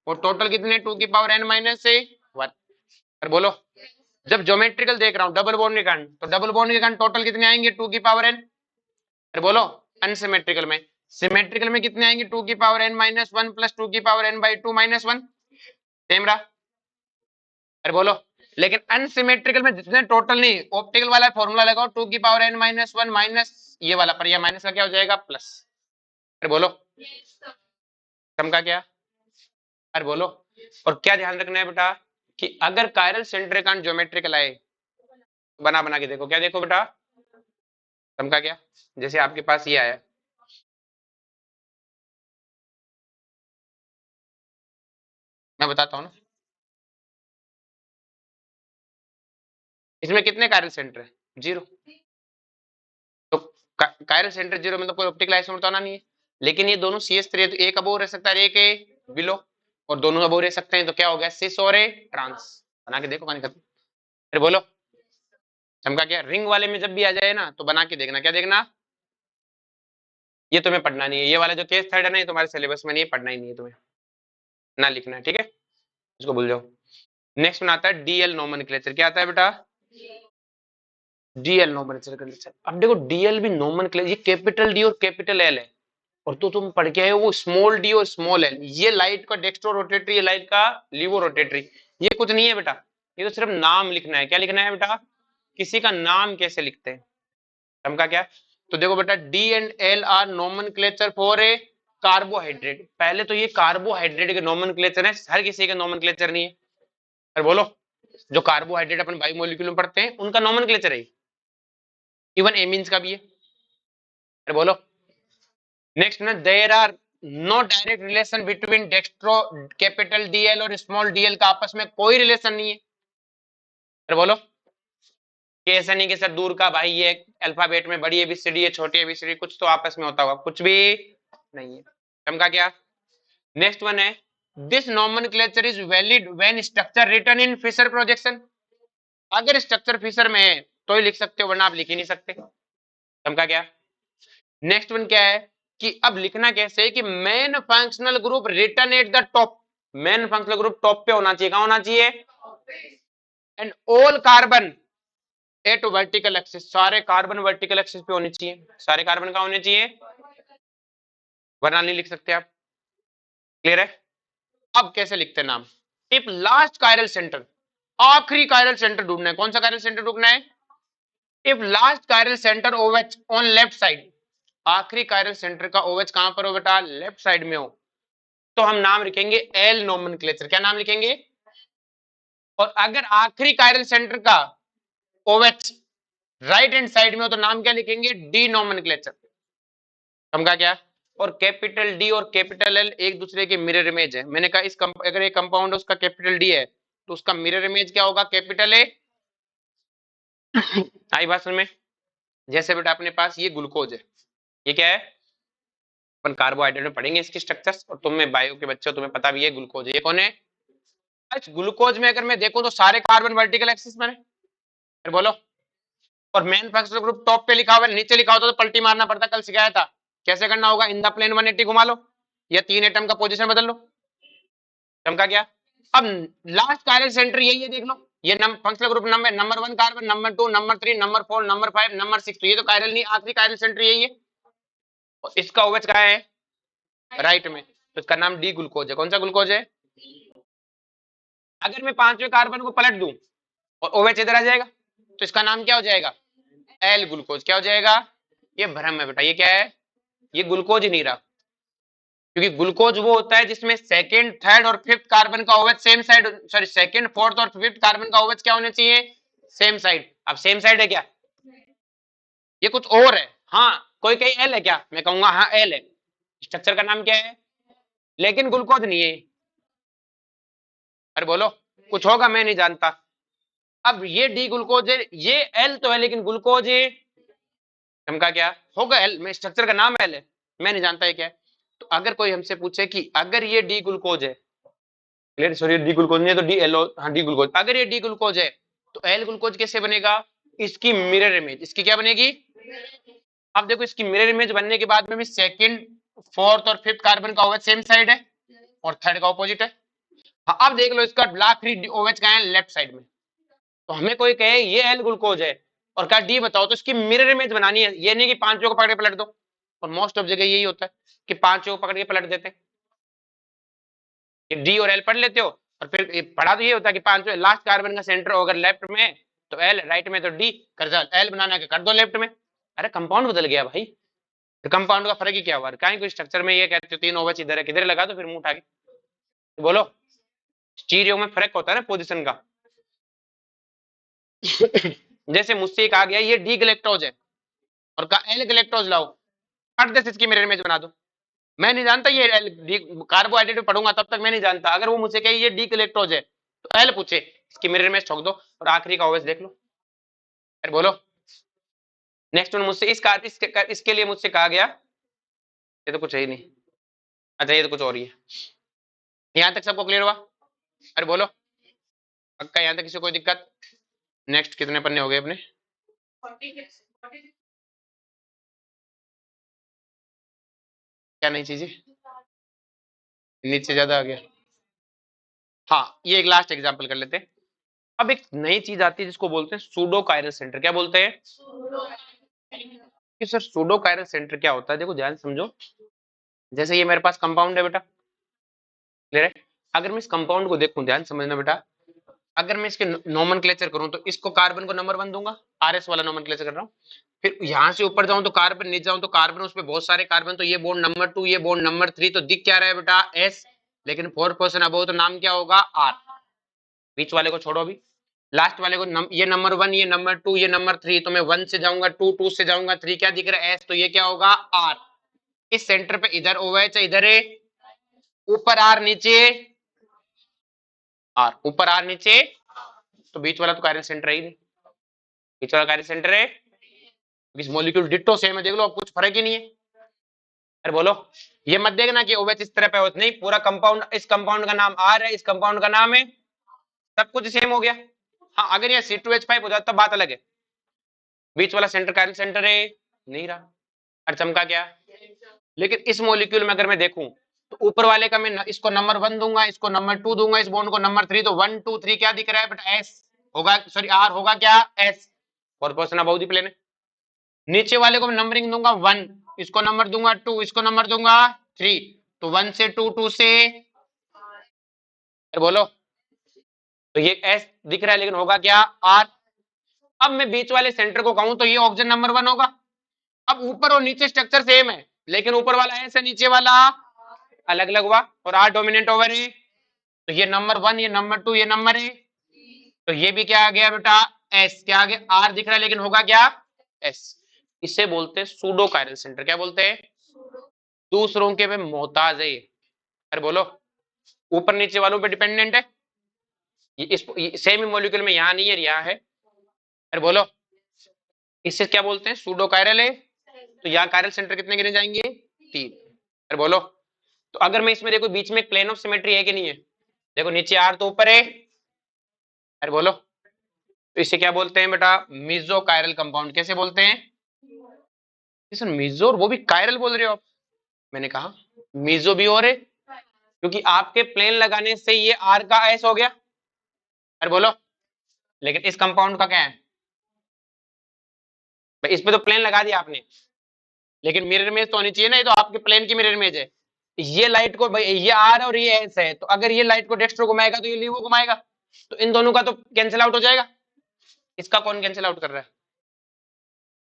और टोटल कितने? 2 की पावर n-1। और बोलो, जब ज्योमेट्रिकल देख रहा हूँ डबल बॉन्ड के कारण, तो डबल बॉन्ड के कारण टोटल कितने आएंगे? 2 की पावर n। अरे बोलो, अनसिमेट्रिकल में, सिमेट्रिकल में कितने आएंगे? 2 की पावर n-1 प्लस 2 की पावर n/2 - 1। सेम रहा। अरे बोलो, लेकिन अनसिमेट्रिकल में जितने टोटल नहीं, ऑप्टिकल वाला फॉर्मूला लगाओ, 2 की पावर n-1 माइनस ये वाला, पर यह माइनस का क्या हो जाएगा? प्लस। अरे बोलो, समझा क्या? अरे बोलो, और क्या ध्यान रखना है बेटा कि अगर कायरल सेंटर का ज्योमेट्रिकल आए, बना बना के देखो। क्या देखो बेटा? समझा क्या? जैसे आपके पास ये आया, मैं बताता हूँ ना, इसमें कितने कायरल सेंटर है? जीरो। तो कायरल सेंटर जीरो मतलब कोई ऑप्टिकल आइसोमर तो आना नहीं है। लेकिन ये दोनों CS3 है, तो एक अबोव रह सकता है, एक बिलो। और दोनों अबोव रह सकते हैं, तो क्या हो गया? सिस और ट्रांस। बना के देखो, कहानी खत्म। फिर बोलो, समझा क्या? रिंग वाले में जब भी आ जाए ना तो बना के देखना। क्या देखना? ये तुम्हें पढ़ना नहीं है, ये वाला जो केस थर्ड है ना, ये तुम्हारे सिलेबस में नहीं है, पढ़ना ही नहीं है तुम्हें, ना लिखना है, ठीक है? इसको भूल जाओ। नेक्स्ट में आता है DL नोमेनक्लेचर। क्या आता है बेटा? DL nomenclature. अब देखो डीएल भी नॉमेनक्लेचर, ये कैपिटल डी और कैपिटल एल है, और तो तुम पढ़ के आए हो वो स्मॉल डी और स्मॉल एल। ये लाइट का डेक्स्ट्रो रोटेटरी, ये लाइट का लीवो रोटेटरी। ये कुछ नहीं है बेटा, ये तो सिर्फ नाम लिखना है। क्या लिखना है बेटा? किसी का नाम कैसे लिखते हैं, समझा क्या? तो देखो बेटा, D and L R nomenclature for a carbohydrate. पहले तो ये कार्बोहाइड्रेट के नॉमेनक्लेचर है, हर किसी का नॉमेनक्लेचर नहीं है। अरे बोलो, जो कार्बोहाइड्रेट अपन बायोमोलिक्यूल में पढ़ते हैं उनका नॉमेनक्लेचर है, इवन एमीन्स का भी है। अरे बोलो, नेक्स्ट ना, there are no direct relation between dextro capital DL और स्मॉल डीएल का आपस में कोई रिलेशन नहीं है। अरे बोलो, कि ऐसा नहीं कि सर दूर का भाई ये अल्फाबेट में बड़ी एबीसीडी है छोटी एबीसीडी, कुछ तो आपस में होता होगा, कुछ भी नहीं है। समझा क्या? नेक्स्ट वन है, this nomenclature is valid when structure written in Fischer projection. अगर स्ट्रक्चर फिशर में है तो ही लिख सकते हो, वरना आप लिख ही नहीं सकते। समझा क्या? नेक्स्ट वन क्या है कि अब लिखना कैसे है कि main functional group written at the top. Main functional group top पे होना चाहिए, कहां होना चाहिए? And all carbon at vertical axis. सारे कार्बन वर्टिकल एक्सिस पे होने चाहिए, सारे कार्बन कहां होने चाहिए, वरना नहीं लिख सकते आप। क्लियर है? अब कैसे लिखते हैं नाम? इफ लास्ट कायरल सेंटर, आखिरी कायरल सेंटर ढूंढना है। कौन सा कायरल सेंटर ढूंढना है? If last chiral centre ओवेच on left side, आखिरी कायरल सेंटर का ओवेच कहां पर हो बेटा? लेफ्ट साइड में हो, तो हम नाम लिखेंगे एल नोमेनक्लेचर। क्या नाम लिखेंगे? और अगर आखिरी कायरल सेंटर का ओवेच राइट हैंड साइड में हो तो नाम क्या लिखेंगे? D nomenclature. समझा क्या? और कैपिटल डी और कैपिटल एल एक दूसरे के मिरर इमेज है। मैंने कहा इस अगर एक कंपाउंड उसका कैपिटल डी है तो उसका मिरर इमेज क्या होगा? Capital A. आई बात समझ में? जैसे बेटा अपने पास ये ग्लूकोज है, ये क्या है? अपन कार्बोहाइड्रेट में पढ़ेंगे इसकी स्ट्रक्चर्स, और तुम में बायो के बच्चे हो, तुम्हें पता भी है ग्लूकोज है। ये कौन है? अच्छा, ग्लूकोज में अगर मैं देखूं तो सारे कार्बन वर्टिकल एक्सिस में है। फिर बोलो, और मेन फंक्शनल ग्रुप टॉप पे लिखा हुआ है, नीचे लिखा होता तो पलटी मारना पड़ता, कल सिखाया था। कैसे करना होगा? इन द प्लेन 180 घुमा लो, या 3 एटम का पोजीशन बदल लो। चमका क्या? अब लास्ट कायरल सेंटर यही है, देख लो। ये functional group number 1 carbon, number 2, number 3, number 4, number 5, number 6, तो ये तो कायरल नहीं, आखिरी कायरल सेंटर यही है। और इसका ओवेच कहाँ है? राइट में, तो इसका नाम डी ग्लूकोज है। कौन सा ग्लूकोज है? अगर मैं 5वें कार्बन को पलट दूं और ओवेच इधर आ जाएगा तो इसका नाम क्या हो जाएगा? L glucose. क्या हो जाएगा? ये भ्रम है बेटा, ये क्या है? ये ग्लूकोज ही नहीं रहा, क्योंकि ग्लूकोज वो होता है जिसमें सेकंड, थर्ड और फिफ्थ कार्बन का ओवेच same side, sorry second, fourth और फिफ्थ कार्बन का ओवेच क्या होने चाहिए? Same side. अब सेम साइड है क्या? ये कुछ और है। हाँ, कोई कहीं एल है क्या? मैं कहूंगा हाँ एल है। स्ट्रक्चर का नाम क्या है? लेकिन ग्लूकोज नहीं है। अरे बोलो, कुछ होगा, मैं नहीं जानता। अब ये डी ग्लूकोज है, ये एल तो है लेकिन ग्लूकोज है। चमका क्या होगा? एल में स्ट्रक्चर का नाम एल है, मैं नहीं जानता ये क्या है। तो अगर कोई हमसे पूछे कि अगर ये डी ग्लूकोज है, क्लियर, सॉरी डी ग्लूकोज नहीं है तो डी एल, हाँ डी ग्लूकोज, अगर ये डी ग्लूकोज है तो एल ग्लूकोज कैसे बनेगा? इसकी मिरर इमेज, इसकी क्या बनेगी? अब देखो, इसकी मिरर इमेज बनने के बाद में भी सेकंड, फोर्थ और फिफ्थ कार्बन का ओवेच सेम साइड है और थर्ड का ऑपोजिट है। हाँ, अब देख लो इसका आखिरी ओवेच कहाँ है? लेफ्ट साइड में। तो हमें कोई कहे ये एल ग्लूकोज है और कहा डी बताओ, तो इसकी मिरर इमेज बनानी है। ये नहीं कि पांचों को पकड़ के पलट दो, और मोस्ट ऑफ जगह यही होता है कि पांचों को पकड़ के पलट देते हैं। डी और एल पढ़ लेते हो, और फिर पढ़ा तो ये होता है कि पांचों लास्ट कार्बन का सेंटर अगर लेफ्ट में तो एल, राइट में तो डी, कर एल बनाना के कर दो लेफ्ट में। अरे कंपाउंड बदल गया भाई, तो कंपाउंड का फर्क ही क्या हुआ? कहीं कोई स्ट्रक्चर में ये कहते हो 3 ओवेच इधर है, किधर लगा तो फिर मुंह उठा के तो बोलो। स्टीरियो में फर्क होता है ना पोजीशन का। जैसे मुझसे एक आ गया ये डी गलेक्टोज है और कहा एल गलेक्टोज लाओ, फट दे इसकी मिरर इमेज बना दो। मैं नहीं जानता ये कार्बोहाइड्रेट में पढ़ूंगा तब तक मैं नहीं जानता। अगर वो मुझसे कहे ये डी गलेक्टोज है तो एल पूछे, इसकी मिरर इमेज ठोक दो और आखिरी का ओवेच देख लो। फिर बोलो, नेक्स्ट वन मुझसे इसके लिए मुझसे कहा गया, ये तो कुछ है ही नहीं। अच्छा, ये तो कुछ और ही है। यहां तक सबको क्लियर हुआ? अरे बोलो, पक्का यहां तक किसी को कोई दिक्कत? नेक्स्ट कितने पन्ने हो गए अपने? क्या नई चीजें? नीचे ज्यादा आ गया। हाँ, ये एक लास्ट एग्जांपल कर लेते हैं। अब एक नई चीज आती है जिसको बोलते हैं सूडो कायरल सेंटर। क्या बोलते हैं कि सर सूडो कायरल सेंटर क्या होता है? देखो ध्यान से समझो। जैसे ये मेरे पास कंपाउंड है बेटा, क्लियर है? अगर मैं इस कंपाउंड को देखूं, ध्यान से समझना बेटा, अगर मैं इसके नोमेनक्लेचर करूं तो इसको कार्बन को नंबर 1 दूंगा, आरएस वाला नोमेनक्लेचर कर रहा हूं। फिर यहां से ऊपर जाऊं तो कार्बन, नीचे जाऊं तो कार्बन, उस पे बहुत सारे कार्बन, तो ये बॉन्ड नंबर 2, ये बॉन्ड नंबर 3, तो दिख क्या रहा है बेटा? एस। लेकिन 4 पोजीशन अबव तो नाम क्या होगा? आर। बीच वाले को छोड़ो अभी, लास्ट वाले को ये नंबर 1, ये नंबर 2, ये नंबर 3, तो मैं 1 से जाऊंगा 2, 2 से जाऊंगा 3, क्या दिख रहा है? एस। तो ये क्या होगा? आर। इस सेंटर पे इधर ओ है चाहे इधर है, ऊपर आर नीचे आर, ऊपर आर नीचे, तो बीच वाला तो कायरल सेंटर है ही नहीं। बीच वाला कायरल सेंटर है, इस मॉलिक्यूल डिट्टो सेम है, देख लो, अब कुछ फर्क ही नहीं है। अरे बोलो, ये मत देखना कि ओवेच इस तरह पे हो, नहीं, पूरा कंपाउंड, इस कंपाउंड का नाम आर है, इस कंपाउंड का नाम है, सब कुछ सेम हो गया। हाँ, अगर ये C2H5 हो जाता तब बात अलग है। बीच वाला सेंटर कायरल सेंटर है नहीं रहा, और चमका क्या? लेकिन इस मॉलिक्यूल में अगर मैं देखूं तो ऊपर वाले का मैं इसको नंबर 1 दूंगा, इसको नंबर 2 दूंगा, इस बॉन्ड को नंबर 3, तो 1 2 3 क्या दिख रहा है बेटा? एस होगा, सॉरी आर होगा क्या? एस। और क्वेश्चन अबाउट दी प्लेन है। नीचे वाले को मैं नंबरिंग दूंगा 1, इसको नंबर दूंगा 2, इसको नंबर दूंगा 3, तो 1 से 2, 2 से, बोलो, तो ये एस दिख रहा है, लेकिन होगा क्या? आर। अब मैं बीच वाले सेंटर को कहूं तो ये ऑक्सीजन नंबर 1 होगा। अब ऊपर और नीचे स्ट्रक्चर सेम है, लेकिन ऊपर वाला एस है, नीचे वाला अलग अलग हुआ, और आर डोमिनेंट ओवर है, तो ये नंबर 1, ये नंबर 2, ये नंबर है, तो ये भी क्या आ गया बेटा? एस। क्या आ गया? आर दिख रहा है, लेकिन होगा क्या? एस। इसे बोलते हैं सूडो कायरल सेंटर। क्या बोलते हैं? दूसरों के पे मोहताज है। अरे बोलो, ऊपर नीचे वालों पे डिपेंडेंट है। ये इस सेम ही मॉलिक्यूल में यहाँ नहीं है, यहाँ है। अरे बोलो, इससे क्या बोलते हैं? सूडो कायरल है। तो यहाँ कायरल सेंटर कितने गिने जाएंगे? 3। अरे बोलो, तो अगर मैं इसमें देखो बीच में एक प्लेन ऑफ सिमेट्री है कि नहीं है? देखो नीचे आर तो ऊपर है। अरे बोलो, तो इसे क्या बोलते हैं बेटा? Mizo chiral compound. कैसे बोलते हैं? सर मिजो, वो भी कायरल बोल रहे हो आप? मैंने कहा मिजो भी हो रहे, क्योंकि आपके प्लेन लगाने से ये आर का एस हो गया। अरे बोलो, लेकिन इस कंपाउंड का क्या है भाई? इस पे तो प्लेन लगा दिया आपने, लेकिन मिरर इमेज तो होनी चाहिए ना, ये तो आपके प्लेन की मिरर इमेज है। ये लाइट को भाई, ये आर और ये एस है, तो अगर ये लाइट को डेक्स्ट्रो घुमाएगा तो ये लीवो घुमाएगा, तो इन दोनों का तो कैंसिल आउट हो जाएगा। इसका कौन कैंसिल आउट कर रहा है?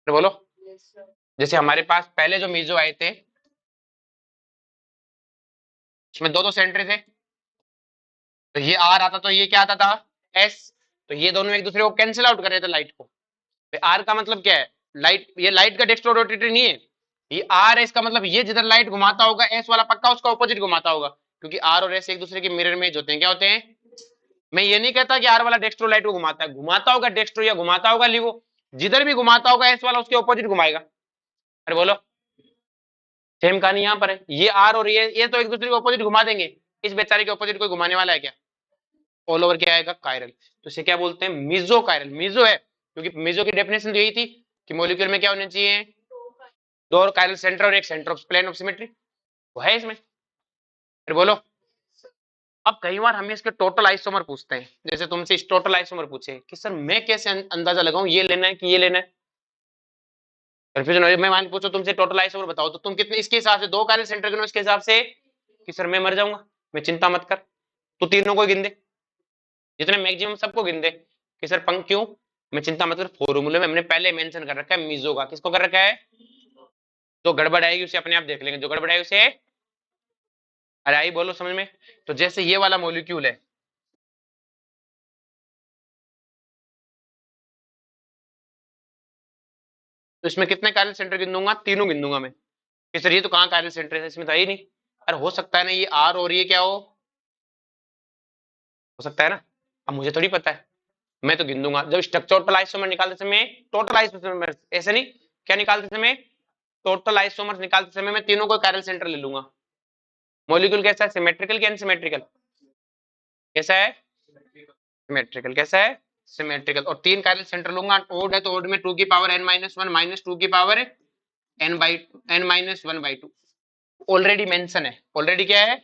तो बोलो, जैसे हमारे पास पहले जो मीजो आए थे उसमें दो दो सेंटर थे, तो ये आर आता तो ये क्या आता था? एस। तो ये दोनों एक दूसरे को कैंसिल आउट कर रहे थे लाइट को। आर का मतलब क्या है? लाइट, ये लाइट का डेक्स्ट्रो रोटेटरी नहीं है, ये आर है, इसका मतलब ये जिधर लाइट घुमाता होगा एस वाला पक्का उसका ऑपोजिट घुमाता होगा, क्योंकि आर और एस एक दूसरे के मिरर इमेज होते हैं। क्या होते हैं? मैं ये नहीं कहता कि आर वाला डेक्स्ट्रो लाइट को घुमाता है, घुमाता होगा डेक्स्ट्रो या घुमाता होगा लिवो, जिधर भी घुमाता होगा एस वाला उसके ऑपोजिट घुमाएगा। अरे बोलो, सेम कहानी यहाँ पर है, ये आर और ये तो एक दूसरे के ऑपोजिट घुमा देंगे, इस बेचारे के ऑपोजिट कोई घुमाने वाला है क्या? ऑल ओवर क्या आएगा? कायरल। तो इसे क्या बोलते हैं? मिजो कायरल। मिजो है क्योंकि मिजो की डेफिनेशन तो यही थी कि मॉलिक्यूल में क्या होने चाहिए? दो और कायरल सेंटर और एक centre of plane of symmetry, वो है इसमें। फिर बोलो, अब कई बार हमें इसके टोटल आइसोमर पूछते हैं, जैसे तुमसे इस टोटल आइसोमर पूछे कि सर मैं कैसे अंदाजा लगाऊं ये लेना है कि ये लेना है? कंफ्यूजन हो, मैं मान पूछो तुमसे टोटल आइसोमर बताओ, तो तुम कितने इसके हिसाब से दो कायरल सेंटर गिनो इसके हिसाब से कि सर मैं मर जाऊंगा, मैं चिंता मत कर, तो तीनों को गिन दे, जितने मैक्सिमम सबको गिन दे कि सर पंख क्यों, मैं चिंता मत कर, फॉर्मूले में हमने पहले मेंशन कर रखा है मीजो का। किसको कर रखा है? जो गड़बड़ आएगी उसे अपने आप देख लेंगे, जो गड़बड़ आएगी उसे, अरे आई बोलो समझ में। तो जैसे ये वाला मॉलिक्यूल है, तो इसमें कितने कायरल सेंटर गिन दूंगा? तीनों गिन दूंगा मैं कि सर ये तो कहाँ कायरल सेंटर है, इसमें तो है ही नहीं। अरे हो सकता है ना ये आर और ये क्या हो सकता है ना, अब मुझे थोड़ी पता है, मैं तो गिन दूंगा। जब स्ट्रक्चर टोटल आइसोमर निकालते समय, टोटल आइसोमर ऐसे नहीं, क्या निकालते समय? टोटल आइसोमर निकालते समय मैं तीनों को कायरल सेंटर ले लूंगा। मॉलिक्यूल कैसा है? सिमेट्रिकल क्या अनसिमेट्रिकल? कैसा है? सिमेट्रिकल। कैसा है? सिमेट्रिकल। और तीन कायरल सेंटर लूंगा, ओड है तो ओड में 2 की पावर n-1 माइनस 2 की पावर n-1/2 ऑलरेडी मेंशन है। ऑलरेडी क्या है?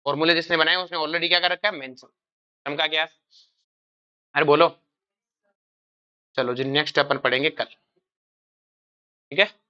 फॉर्मूले जिसने बनाया उसने ऑलरेडी क्या कर रखा है? मेंशन। समझा क्या? अरे बोलो। चलो जी नेक्स्ट अपन पढ़ेंगे कल, ठीक है।